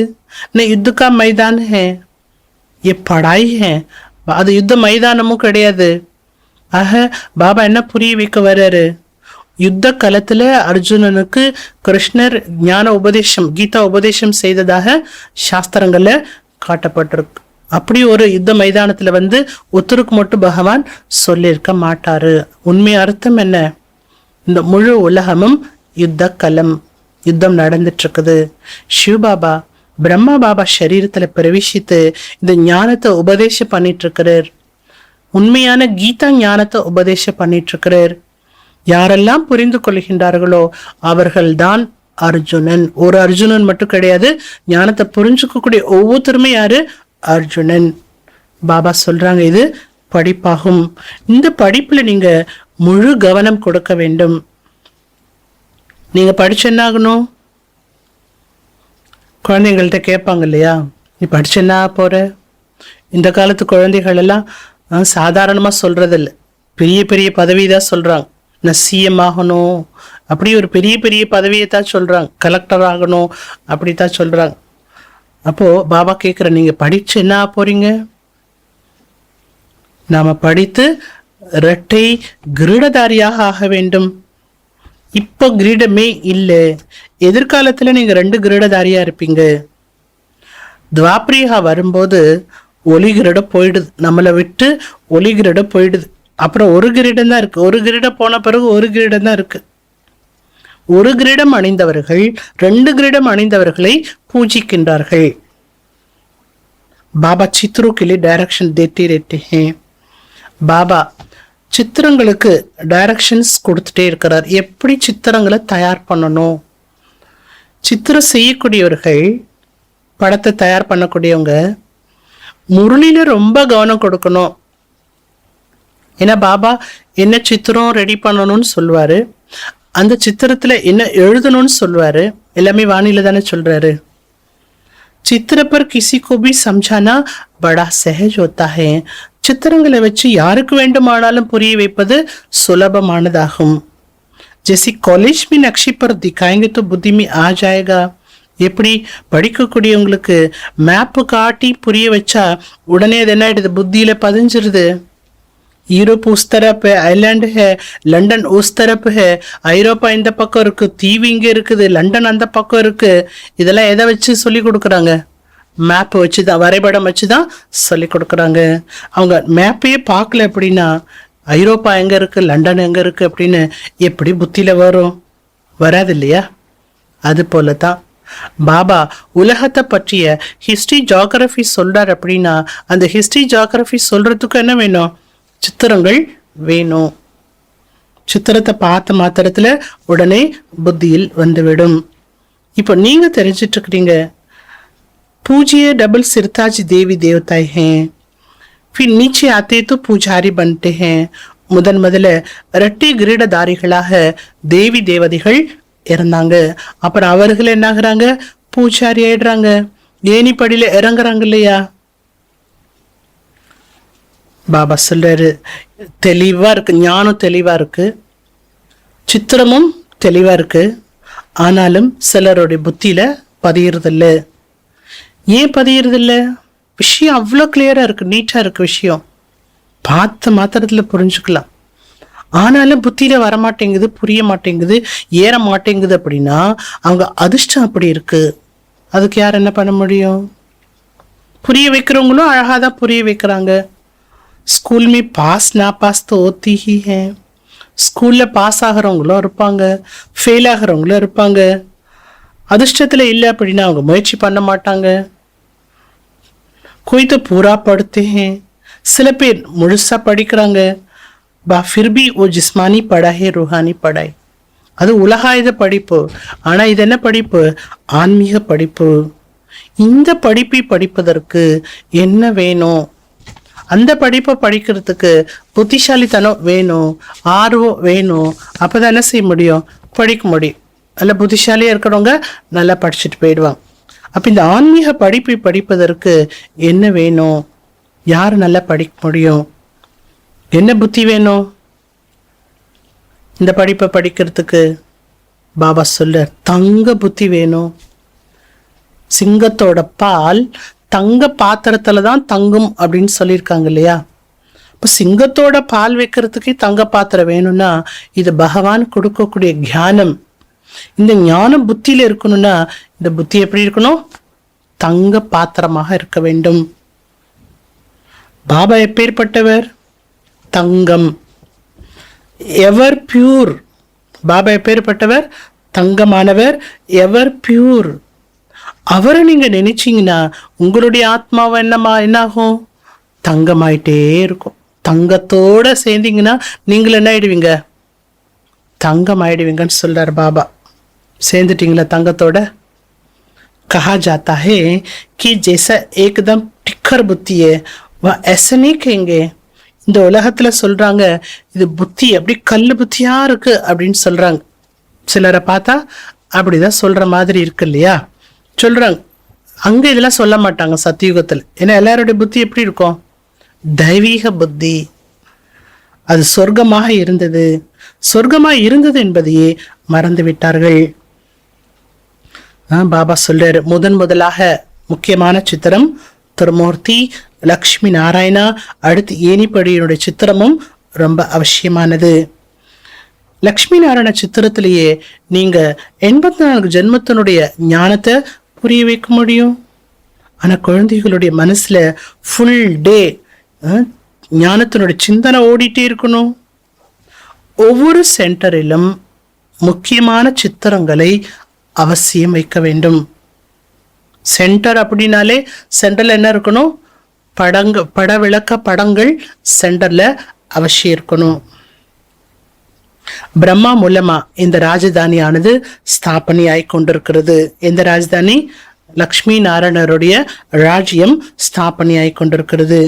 நான் யுத்தகா மைதான் ஹே, ये पढ़ाई है, அது யுத்த மைதானமும் கிடையாது. ஆக பாபா என்ன புரிய வைக்க வர்றாரு? யுத்த களத்துல அர்ஜுனனுக்கு கிருஷ்ணர் ஞான உபதேசம் கீதா உபதேசம் செய்ததாக சாஸ்திரங்கள்ல காட்டப்பட்டிருக்கு. அப்படி ஒரு யுத்த மைதானத்துல ஒருத்தருக்கு மட்டும் பகவான் சொல்லியிருக்க மாட்டாரு. உண்மை அர்த்தம் என்ன? இந்த முழு உலகமும் யுத்த களம், யுத்தம் நடந்துட்டு இருக்குது. சிவபாபா பிரம்மா பாபா சரீரத்துல பிரவேசித்து இந்த ஞானத்தை உபதேசம் பண்ணிட்டு இருக்கிறார். உண்மையான கீதா ஞானத்தை உபதேசம் பண்ணிட்டு இருக்கிறார். யாரெல்லாம் புரிந்து கொள்கின்றார்களோ அவர்கள்தான் அர்ஜுனன். ஒரு அர்ஜுனன் மட்டும் கிடையாது, ஞானத்தை புரிஞ்சுக்கக்கூடிய ஒவ்வொருத்தருமே யாரு? அர்ஜுனன். பாபா சொல்றாங்க இது படிப்பாகும். இந்த படிப்புல நீங்க முழு கவனம் கொடுக்க வேண்டும். நீங்க படிச்சு என்ன ஆகணும்? குழந்தைங்கள்ட்ட கேட்பாங்க இல்லையா, நீ படிச்சு என்ன போற? இந்த காலத்து குழந்தைகள் எல்லாம் சாதாரணமா சொல்றதில்ல, பெரிய பெரிய பதவி தான் சொல்றாங்க. நான் சிஎம் ஆகணும், அப்படி ஒரு பெரிய பெரிய பதவியை தான் சொல்றாங்க. கலெக்டர் ஆகணும் அப்படித்தான் சொல்றாங்க. அப்போ பாபா கேட்குற, நீங்க படிச்சு என்ன போறீங்க? நாம படித்து இரட்டை கிரீடதாரியாக ஆக வேண்டும். இப்போ கிரீடமே இல்லை, எதிர்காலத்துல நீங்க 2 கிரீடதாரியா இருப்பீங்க. துவாப்ரியா வரும்போது ஒளி கிரீடம் போயிடுது, நம்மளை விட்டு ஒளி கிரீடம் போயிடுது. அப்புறம் ஒரு கிரீடம் தான் இருக்கு. ஒரு கிரீடம் போன பிறகு ஒரு கிரீடம் தான் இருக்கு. ஒரு கிரீடம் அணிந்தவர்கள் 2 கிரீடம் அணிந்தவர்களை பூஜிக்கின்றார்கள். பாபா சித்ரு के लिए डायरेक्शन देते रहते हैं. பாபா சித்திரங்களுக்கு டைரக்ஷன்ஸ் கொடுத்துட்டே இருக்கிறார். எப்படி சித்திரங்களை தயார் பண்ணணும்? சித்திரம் செய்யக்கூடியவர்கள், படத்தை தயார் பண்ணக்கூடியவங்க முரளியில ரொம்ப கவனம் கொடுக்கணும். ஏன்னா பாபா என்ன சித்திரம் ரெடி பண்ணணும்னு சொல்லுவாரு, அந்த சித்திரத்துல என்ன எழுதணும்னு சொல்லுவாரு. எல்லாமே வானிலை தானே சொல்றாரு. चित्र पर किसी को भी समझाना बड़ा सहज होता है. சித்திரங்களை வச்சு யாருக்கு வேண்டுமானாலும் புரிய வைப்பது சுலபமானதாகும். जैसे कॉलेज में नक्शे पर दिखाएंगे तो बुद्धि में आ जाएगा. எப்படி படிக்கக்கூடியவங்களுக்கு மேப்பு காட்டி புரிய வச்சா உடனே அது என்ன ஆயிடுது? புத்தியில பதிஞ்சிருது. யூரோப் उस तरफ है, ஐலாண்ட் है, லண்டன் उस तरफ है, ஐரோப்பா இந்த பக்கம் இருக்கு, தீவு இங்க இருக்குது, லண்டன் அந்த பக்கம் இருக்கு. இதெல்லாம் எதை வச்சு சொல்லி கொடுக்குறாங்க? மேப் வச்சுதான், வரைபடம் வச்சுதான் சொல்லி கொடுக்குறாங்க. அவங்க மேப்பையே பார்க்கல அப்படின்னா ஐரோப்பா எங்க இருக்கு, லண்டன் எங்க இருக்கு அப்படின்னு எப்படி புத்தியில வரும்? வராது இல்லையா? அது போலதான் பாபா உலகத்தை பற்றிய ஹிஸ்டரி ஜியோகிராஃபி சொல்றார் அப்படின்னா அந்த ஹிஸ்டரி ஜியோகிராஃபி சொல்றதுக்கு என்ன வேணும்? சித்திரங்கள் வேணும். சித்திரத்தை பார்த்த மாத்திரத்துல உடனே புத்தியில் வந்துவிடும். இப்போ நீங்க தெரிஞ்சிட்டு இருக்கிறீங்க, पूजिए डबल सिरताज देवी देवताएं हैं, फिर नीचे आते तो पुजारी बनते हैं. முதல்ல இரட்டை கிரீடதாரிகளாக தேவி தேவதைகள் இருந்தாங்க. அப்புறம் அவர்கள் என்ன ஆகுறாங்க? பூஜாரி ஆயிடுறாங்க, ஏணிப்படியில இறங்குறாங்க இல்லையா? பாபா சொல்றாரு, தெளிவா இருக்கு, ஞானம் தெளிவா இருக்கு, சித்திரமும் தெளிவா இருக்கு, ஆனாலும் சிலருடைய புத்தியில பதியறதில்ல. ஏன் பதியறதில்ல? விஷயம் அவ்வளோ கிளியரா இருக்கு, நீட்டா இருக்கு, விஷயம் பார்த்த மாத்திரத்துல புரிஞ்சுக்கலாம். ஆனாலும் புத்தியில வரமாட்டேங்குது, புரிய மாட்டேங்குது, ஏற மாட்டேங்குது. அப்படின்னா அவங்க அதிர்ஷ்டம் அப்படி இருக்கு. அதுக்கு யார் என்ன பண்ண முடியும்? புரிய வைக்கிறவங்களும் அழகாதான் புரிய வைக்கிறாங்க. ஸ்கூல் में பாஸ் ना பாஸ் तो होती ही है. ஸ்கூல்ல பாஸ் ஆகிறவங்களும் இருப்பாங்க, ஃபெயில் ஆகிறவங்களும் இருப்பாங்க. அதிர்ஷ்டத்துல இல்லை அப்படின்னா அவங்க முயற்சி பண்ண மாட்டாங்க. कोई तो पूरा पढ़ते हैं, சில பேர் முழுசா படிக்கிறாங்க. फिर भी वो जिस्मानी पढ़ा है, रूहानी पढ़ाई. அது உலகாயுத படிப்பு. ஆனா இது என்ன படிப்பு? ஆன்மீக படிப்பு. இந்த படிப்பை படிப்பதற்கு என்ன வேணும்? அந்த படிப்பை படிக்கிறதுக்கு புத்திசாலித்தனம் வேணும், ஆர்வம் வேணும். அப்பதான் என்ன செய்ய முடியும்? படிக்க முடியும். நல்ல புத்திசாலியா இருக்கிறவங்க நல்லா படிச்சுட்டு போயிடுவாங்க. அப்ப இந்த ஆன்மீக படிப்பை படிப்பதற்கு என்ன வேணும்? யார் நல்லா படிக்க முடியும்? என்ன புத்தி வேணும் இந்த படிப்பை படிக்கிறதுக்கு? பாபா சொல்ல, தங்க புத்தி வேணும். சிங்கத்தோட பால் தங்க பாத்திரத்துல தான் தங்கும் அப்படின்னு சொல்லியிருக்காங்க இல்லையா? இப்போ சிங்கத்தோட பால் வைக்கிறதுக்கே தங்க பாத்திரம் வேணும்னா இது பகவான் கொடுக்கக்கூடிய ஞானம். இந்த ஞானம் புத்தியில இருக்கணும்னா இந்த புத்தி எப்படி இருக்கணும்? தங்க பாத்திரமாக இருக்க வேண்டும். பாபா எப்பேற்பட்டவர்? தங்கம், எவர் பியூர். பாபா எப்பேற்பட்டவர்? தங்கமானவர், எவர் பியூர். அவரை நீங்க நினைச்சீங்கன்னா உங்களுடைய ஆத்மாவை என்ன ஆகும்? தங்கமாயிட்டே இருக்கும். தங்கத்தோட சேர்ந்தீங்கன்னா நீங்கள் என்ன ஆயிடுவீங்க? தங்கம் ஆயிடுவீங்கன்னு சொல்றார் பாபா. சேர்ந்துட்டீங்களா தங்கத்தோட? कहा जाता है कि जैसा एकदम टिक्कर बुद्धि है वह ऐसा नहीं कहेंगे. இந்த உலகத்துல சொல்றாங்க இது புத்தி அப்படி கல்லு புத்தியா இருக்கு அப்படின்னு சொல்றாங்க. சிலரை பார்த்தா அப்படிதான் சொல்ற மாதிரி இருக்கு இல்லையா? சொல்றாங்க. அங்க இதெல்லாம் சொல்ல மாட்டாங்க சத்தியுகத்துல. ஏன்னா எல்லாருடைய புத்தி எப்படி இருக்கும்? தெய்வீக புத்தி. அது சொர்க்கமாக இருந்தது. சொர்க்கமாக இருந்தது என்பதையே மறந்து விட்டார்கள். பாபா சொல்றாரு, முதலாக முக்கியமான சித்திரம் திருமூர்த்தி, லக்ஷ்மி நாராயணா, அடுத்து ஏணிப்படியினுடைய சித்திரமும் ரொம்ப அவசியமானது. லக்ஷ்மி நாராயண சித்திரத்திலேயே நீங்க 84 ஜென்மத்தினுடைய ஞானத்தை புரிய வைக்க முடியும். ஆனா குழந்தைகளுடைய மனசுல ஃபுல் டே ஞானத்தினுடைய சிந்தனை ஓடிட்டே இருக்கணும். ஒவ்வொரு சென்டரிலும் முக்கியமான சித்திரங்களை அவசியம் வைக்க வேண்டும். சென்டர் அப்படின்னாலே சென்டர்ல என்ன இருக்கணும்? பட விளக்க படங்கள் சென்டர்ல அவசியம் இருக்கணும். பிரம்மா மூலமா இந்த ராஜதானியானது ஸ்தாபனையாய் கொண்டிருக்கிறது. எந்த ராஜதானி? லக்ஷ்மி நாராயணருடைய ராஜ்யம் ஸ்தாபனையாய் கொண்டிருக்கிறது.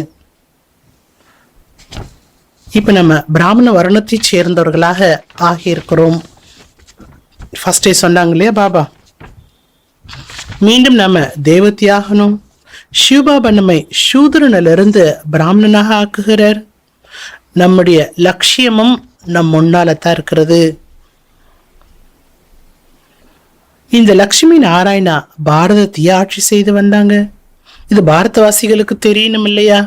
இப்ப நம்ம பிராமண வர்ணத்தை சேர்ந்தவர்களாக ஆகியிருக்கிறோம். ஃபர்ஸ்டே சொன்னாங்க இல்லையா பாபா? மீண்டும் நம்ம தேவதையாகணும். சிவபாபா நம்மை சூதரனிலிருந்து பிராமணனாக ஆக்குகிறார். நம்முடைய லட்சியமும் நம் முன்னாலத்தான் இருக்கிறது. இந்த லக்ஷ்மி நாராயணா பாரதத்தையே ஆட்சி செய்து வந்தாங்க. இது பாரதவாசிகளுக்கு தெரியணும் இல்லையா?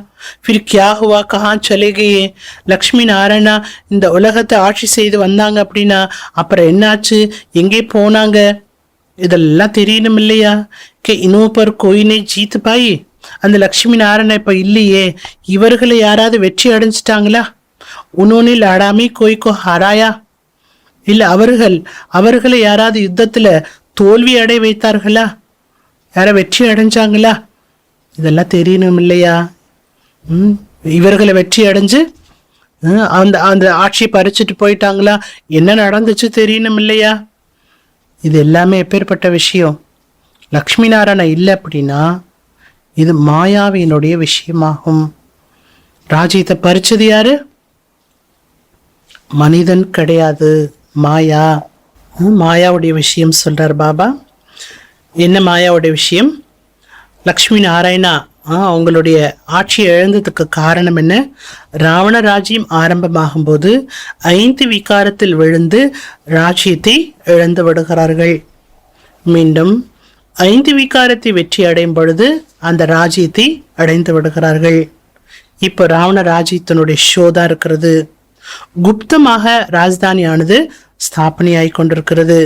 फिर क्या हुआ, कहाँ चले गए? லக்ஷ்மி நாராயணா இந்த உலகத்தை ஆட்சி செய்து வந்தாங்க அப்படின்னா அப்புறம் என்னாச்சு, எங்கே போனாங்க? இதெல்லாம் தெரியணும் இல்லையா? கே இன்னும் பர் கோயினை ஜீத் பாய். அந்த லக்ஷ்மி நாராயணா இப்ப இல்லையே, இவர்களை யாராவது வெற்றி அடைஞ்சிட்டாங்களா? உன்னோனே லாடாமி கோய்க்கோ ஹராயா? இல்ல அவர்களை யாராவது யுத்தத்துல தோல்வி அடைய வைத்தார்களா? யார வெற்றி அடைஞ்சாங்களா? இதெல்லாம் தெரியணும் இல்லையா? இவர்களை வெற்றி அடைஞ்சு அந்த அந்த ஆட்சியை பறிச்சுட்டு போயிட்டாங்களா? என்ன நடந்துச்சு தெரியணும் இல்லையா? இது எல்லாமே எப்பேற்பட்ட விஷயம். லக்ஷ்மி நாராயணன் இல்லை அப்படின்னா இது மாயாவினுடைய விஷயமாகும். ராஜ்யத்தை பறிச்சது யாரு? மனிதன் கிடையாது, மாயா. மாயாவுடைய விஷயம் சொல்றார் பாபா. என்ன மாயாவுடைய விஷயம்? லக்ஷ்மி நாராயணா அவங்களுடைய ஆட்சியை இழந்ததுக்கு காரணம் என்ன? ராவண ராஜ்யம் ஆரம்பமாகும் போது 5 விகாரத்தில் விழுந்து ராஜ்யத்தை இழந்து விடுகிறார்கள். மீண்டும் 5 விகாரத்தை வெற்றி அடையும் பொழுது அந்த ராஜ்யத்தை அடைந்து விடுகிறார்கள். இப்போ ராவண ராஜ்யத்தினுடைய ஷோதா இருக்கிறது. குப்தமாக ராஜதானியானது ஸ்தாபனையாகி கொண்டிருக்கிறது.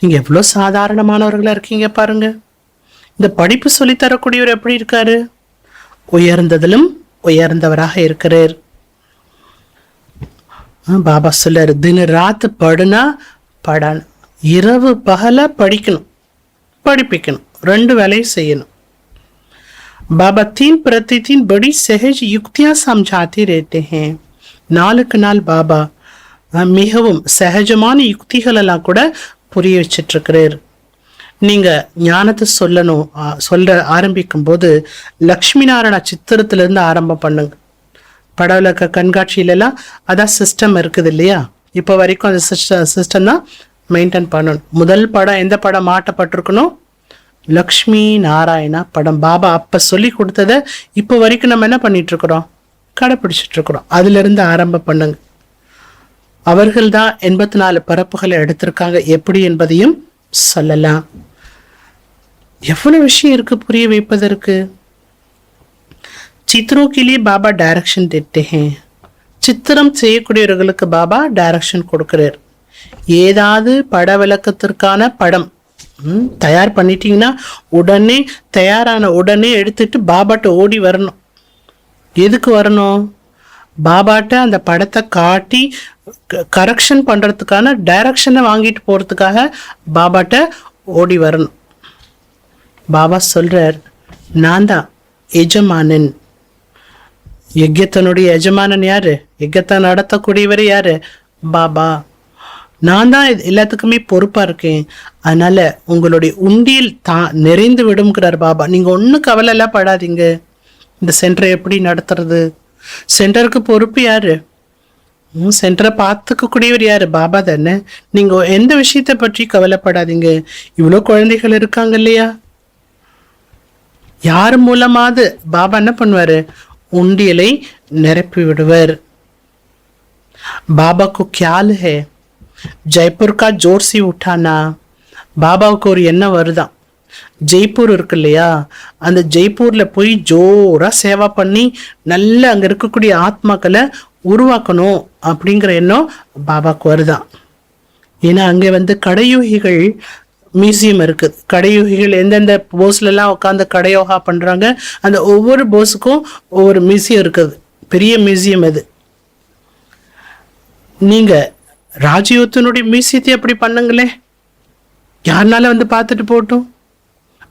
நீங்க எவ்வளவு சாதாரணமானவர்களா இருக்கீங்க பாருங்க. இந்த படிப்பு சொல்லித்தரக்கூடியவர் எப்படி இருக்காரு? உயர்ந்ததிலும் உயர்ந்தவராக இருக்கிறார். பாபா சொல்றாரு, தின ராத்து படுனா படான, இரவு பகல படிக்கணும், படிப்பிக்கணும், 2 வேலையும் செய்யணும். பாபா 3 प्रतिदिन बड़ी सहज युक्तियां समझाते रहते हैं. நாளுக்கு நாள் பாபா மிகவும் சகஜமான யுக்திகள் எல்லாம் கூட புரிய வச்சிட்டு இருக்கிறார். நீங்க ஞானத்தை சொல்ல ஆரம்பிக்கும் போது லக்ஷ்மி நாராயண சித்திரத்திலிருந்து ஆரம்பம் பண்ணுங்க. படவிளக்க கண்காட்சியிலலாம் அதான் சிஸ்டம் இருக்குது இல்லையா? இப்போ வரைக்கும் அந்த சிஸ்டம் தான் மெயின்டைன் பண்ணணும். முதல் படம் எந்த படம் மாட்டப்பட்டிருக்கணும்? லக்ஷ்மி நாராயணா படம். பாபா அப்ப சொல்லி கொடுத்ததை இப்போ வரைக்கும் நம்ம என்ன பண்ணிட்டு இருக்கிறோம்? கடைப்பிடிச்சிட்டு இருக்கிறோம். அதுல இருந்து ஆரம்பம் பண்ணுங்க. அவர்கள் தான் 84 பரப்புகளை எடுத்திருக்காங்க. எப்படி என்பதையும் சொல்லலாம். எவ்வளவு விஷயம் இருக்கு புரிய வைப்பதற்கு. चित्रों के लिए बाबा डायरेक्शन देते हैं. சித்திரம் செய்யக்கூடியவர்களுக்கு பாபா டைரக்ஷன் கொடுக்கிறார். ஏதாவது பட விளக்கத்திற்கான படம் தயார் பண்ணிட்டீங்கன்னா உடனே தயாரான உடனே எடுத்துட்டு பாபாட்ட ஓடி வரணும். எதுக்கு வரணும்? பாபாட்ட அந்த படத்தை காட்டி கரெக்ஷன் பண்றதுக்கான டைரக்ஷனை வாங்கிட்டு போறதுக்காக பாபாட்ட ஓடி வரணும். பாபா சொல்றார், நான் தான் எஜமானன். யஜ்யத்தனுடைய எஜமானன் யாரு? யஜ்யத்தை நடத்தக்கூடியவர் யாரு? பாபா. நான் தான் எல்லாத்துக்குமே பொறுப்பா இருக்கேன். அதனால உங்களுடைய உண்டியல் நிறைந்து விடுங்கிறார் பாபா. நீங்க ஒன்னும் கவலை எல்லாம் படாதீங்க. இந்த சென்டரை எப்படி நடத்துறது? சென்டருக்கு பொறுப்பு யாரு? சென்டரை பார்த்துக்கக்கூடியவர் யாரு? பாபா தானே. நீங்க எந்த விஷயத்தை பற்றி கவலைப்படாதீங்க. இவ்வளவு குழந்தைகள் இருக்காங்க இல்லையா? யார் மூலமாவது பாபா என்ன பண்ணுவாரு? உண்டியலை நிரப்பி விடுவர். பாபா को ख्याल है ஜெய்ப்பூர் கா ஜோர் சி உठाना. பாபாவுக்கு ஒரு எண்ணம் வருதான். ஜெய்ப்பூர் இருக்கு இல்லையா? அந்த ஜெய்ப்பூர்ல போய் ஜோரா சேவா பண்ணி நல்ல அங்க இருக்கக்கூடிய ஆத்மாக்களை உருவாக்கணும் அப்படிங்கிற எண்ணம் பாபாவுக்கு வருதான். ஏன்னா அங்க கடையோகிகள் மியூசியம் இருக்குது. கடையோகிகள் எந்தெந்த போஸ்ல எல்லாம் உட்காந்து கடையோகா பண்றாங்க, அந்த ஒவ்வொரு போஸுக்கும் ஒவ்வொரு மியூசியம் இருக்குது. பெரிய மியூசியம் அது. நீங்க ராஜயோகத்தினுடைய மியூசியத்தை எப்படி பண்ணுங்களே, யாருனால பார்த்துட்டு போட்டோம்.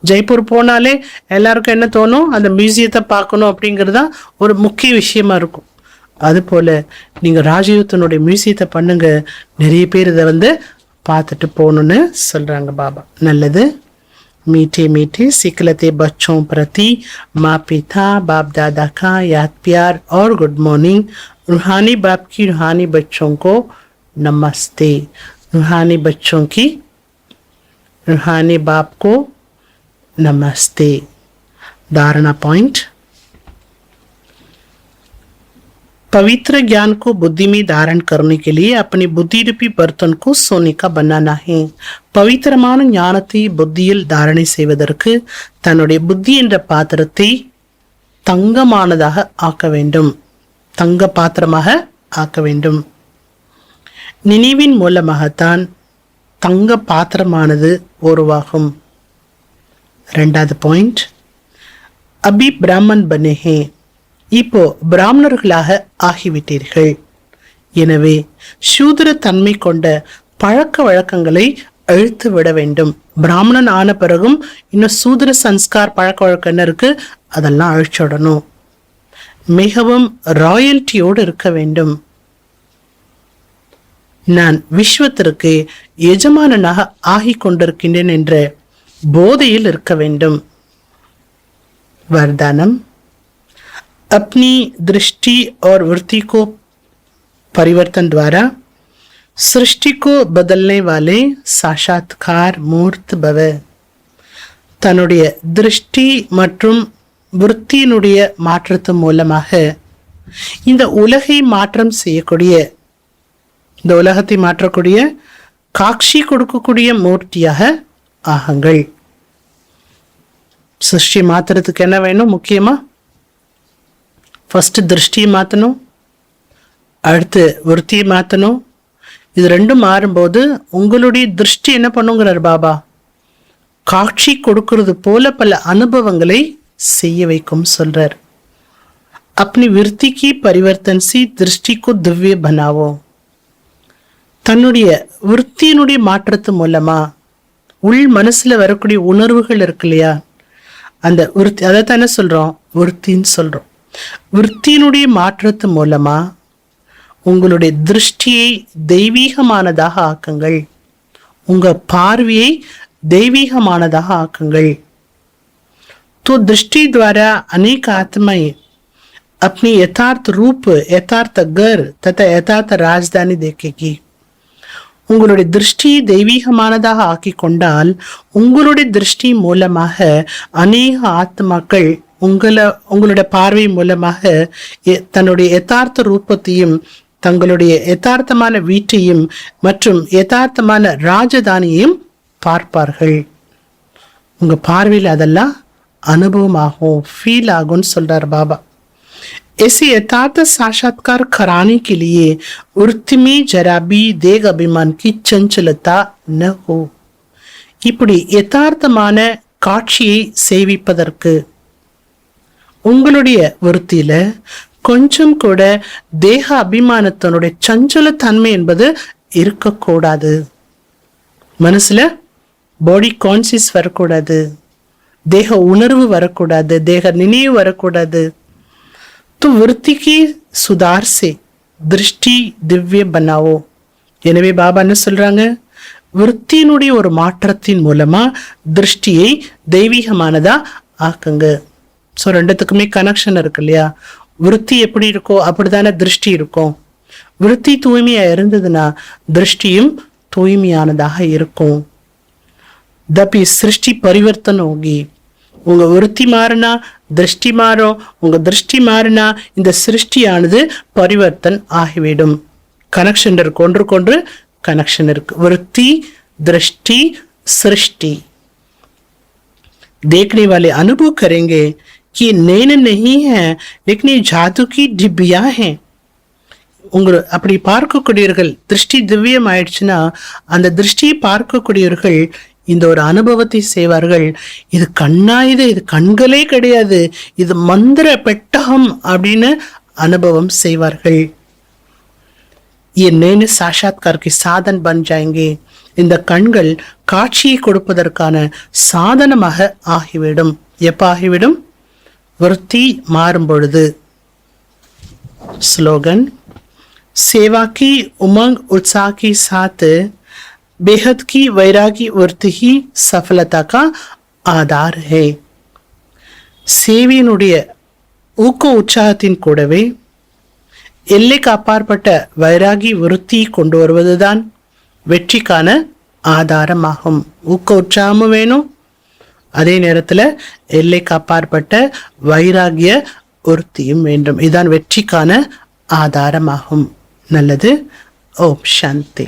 ஜெய்ப்பூர் போனாலே எல்லாருக்கும் என்ன தோணும்? அந்த மியூசியத்தை பார்க்கணும் அப்படிங்கிறதா ஒரு முக்கிய விஷயமா இருக்கும். அது போல நீங்க ராஜயோகத்தினுடைய மியூசியத்தை பண்ணுங்க. நிறைய பேர் இதை பார்த்துட்டு போகணும்னு சொல்றாங்க பாபா. நல்லது. मीठे मीठे सिखलते बच्चों प्रति माँ पिता बाप दादा का याद प्यार और गुड मॉर्निंग. रूहानी बाप की रूहानी बच्चों को नमस्ते. रूहानी बच्चों की रूहानी बाप को नमस्ते. धारणा पॉइंट: पवित्र ज्ञान को बुद्धि में धारण करने के लिए अपने बुद्धि रूपी बर्तन को सोने का बनाना है. பவித்திரமான ஞானத்தை புத்தியில் தாரணை செய்வதற்கு தன்னுடைய புத்தி என்ற பாத்திரத்தை தங்கமானதாக ஆக்க வேண்டும். தங்க பாத்திரமாக ஆக்க வேண்டும். நினைவின் மூலமாகத்தான் தங்க பாத்திரமானது உருவாகும். 2வது பாயிண்ட்: அபி பிராமன் பனே ஹே. இப்போ பிராமணர்களாக ஆகிவிட்டீர்கள். எனவே சூத்திர தன்மை கொண்ட பழக்க வழக்கங்களை அழித்து விட வேண்டும். பிராமணன் ஆன பிறகும் இன்னும் சூத்திர சன்ஸ்கார் பழக்க வழக்கம் என்ன இருக்கு, அதெல்லாம் அழிச்சிடணும். மிகவும் ராயல்ட்டியோடு இருக்க வேண்டும். நான் விஸ்வத்திற்கு எஜமானனாக ஆகிக் கொண்டிருக்கின்றேன் என்ற போதையில் இருக்க வேண்டும். वरदानम, अपनी दृष्टि और वृत्ति को परिवर्तन द्वारा सृष्टि को बदलने वाले साक्षात्कार मूर्त भव. தன்னுடைய திருஷ்டி மற்றும் விருத்தியினுடைய மாற்றத்தின் மூலமாக இந்த உலகை மாற்றம் செய்யக்கூடிய, இந்த உலகத்தை மாற்றக்கூடிய, காட்சி கொடுக்கக்கூடிய மூர்த்தியாக ஆகுங்கள். சிருஷ்டி மாத்துறதுக்கு என்ன வேணும்? முக்கியமா ஃபர்ஸ்ட் திருஷ்டியை மாற்றணும், அடுத்து விருத்தியை மாற்றணும். இது ரெண்டும் மாறும்போது உங்களுடைய திருஷ்டி என்ன பண்ணுங்கிறார் பாபா, காட்சி கொடுக்கறது போல பல அனுபவங்களை செய்ய வைக்கும் சொல்றார். अपनी विरती की परिवर्तन सी दृष्टि को दिव्य बनावो. தன்னுடைய விருத்தியினுடைய மாற்றத்து மூலமா உள் மனசுல வரக்கூடிய உணர்வுகள் இருக்கு இல்லையா, அந்த விருத்தி, அதைத்தான் என்ன சொல்றோம், விருத்தின்னு சொல்றோம். விருத்தியினுடைய மாற்றத்து மூலமா உங்களுடைய திருஷ்டியை தெய்வீகமானதாக ஆக்குங்கள், உங்க பார்வையை தெய்வீகமானதாக ஆக்குங்கள். तो दृष्टि द्वारा अनेक आत्माएं अपनी यथार्थ रूप, यथार्थ घर तथा यथार्थ राजधानी देखेगी. உங்களுடைய திருஷ்டியை தெய்வீகமானதாக ஆக்கி கொண்டால் உங்களுடைய திருஷ்டி மூலமாக அநேக ஆத்மாக்கள் உங்களுடைய பார்வை மூலமாக தன்னுடைய யதார்த்த ரூபத்தையும் தங்களுடைய யதார்த்தமான வீட்டையும் மற்றும் யதார்த்தமான ராஜதானியையும் பார்ப்பார்கள். உங்க பார்வையில் அதெல்லாம் அனுபவமாகும், ஃபீல் ஆகும்னு சொல்றார் பாபா. ऐसे यथार्थ साक्षात्कार कराने के लिए वृत्ति में जरा भी देह अभिमान की चंचलता न हो. இப்படி யதார்த்தமான காட்சியை சேவிப்பதற்கு உங்களுடைய விருத்தியில கொஞ்சம் கூட தேக அபிமானத்தினுடைய சஞ்சல தன்மை என்பது இருக்கக்கூடாது. மனசுல பாடி கான்சியஸ் வரக்கூடாது, தேக உணர்வு வரக்கூடாது, தேக நினைவு வரக்கூடாது. तो वृत्ति की सुधार से दृष्टि दिव्य बनाओ. எனவே பாபா என்ன சொல்றாங்க, விருத்தியினுடைய ஒரு மாற்றத்தின் மூலமா திருஷ்டியை தெய்வீகமானதா ஆக்குங்க. ஸோ ரெண்டுத்துக்குமே கனெக்ஷன் இருக்கு இல்லையா. விருத்தி எப்படி இருக்கோ அப்படித்தானே திருஷ்டி இருக்கும். விருத்தி தூய்மையா இருந்ததுன்னா திருஷ்டியும் தூய்மையானதாக இருக்கும். தப்பி சிருஷ்டி பரிவர்த்தனை होगी. உங்க விருத்தி மாறினா திருஷ்டி மாறும், உங்க திருஷ்டி மாறினா இந்த சிருஷ்டியானது பரிவர்த்தன் ஆகிவிடும். கனெக்ஷன் இருக்கு, ஒன்றுக்கொன்று கனெக்ஷன் இருக்கு. விருத்தி, दृष्टि, सृष्टि. देखने वाले अनुभव करेंगे कि नैन नहीं है लेकिन ये जादू की डिब्बियां हैं. உங்களை அப்படி பார்க்கக்கூடியவர்கள், திருஷ்டி திவ்யம் ஆயிடுச்சுன்னா அந்த திருஷ்டியை பார்க்கக்கூடியவர்கள் இந்த ஒரு அனுபவத்தை செய்வார்கள். இது கண்ணாயுது, இது கண்களே கிடையாது, இது மந்திர பெட்டகம் அப்படின்னு அனுபவம் செய்வார்கள். என்னன்னு சாட்சாத்காருக்கு சாதன் பன் ஜாயங்கே. இந்த கண்கள் காட்சியை கொடுப்பதற்கான சாதனமாக ஆகிவிடும். எப்ப ஆகிவிடும்? விருத்தி மாறும் பொழுது. ஸ்லோகன், सेवा की उमंग उत्साह के साथ बेहद की वैरागी वृत्ति ही सफलता का आधार है. சேவையினுடைய ஊக்க உற்சாகத்தின் கூடவே எல்லைக்கு அப்பாற்பட்ட வைராகி விருத்தி கொண்டு வருவதுதான் வெற்றிக்கான ஆதாரமாகும். ஊக்க உற்சாகமும் வேணும், அதே நேரத்தில் எல்லைக்கு அப்பாற்பட்ட வைராகிய விருத்தியும் வேண்டும். இதுதான் வெற்றிக்கான ஆதாரமாகும். நல்லது. ஓம் சாந்தி.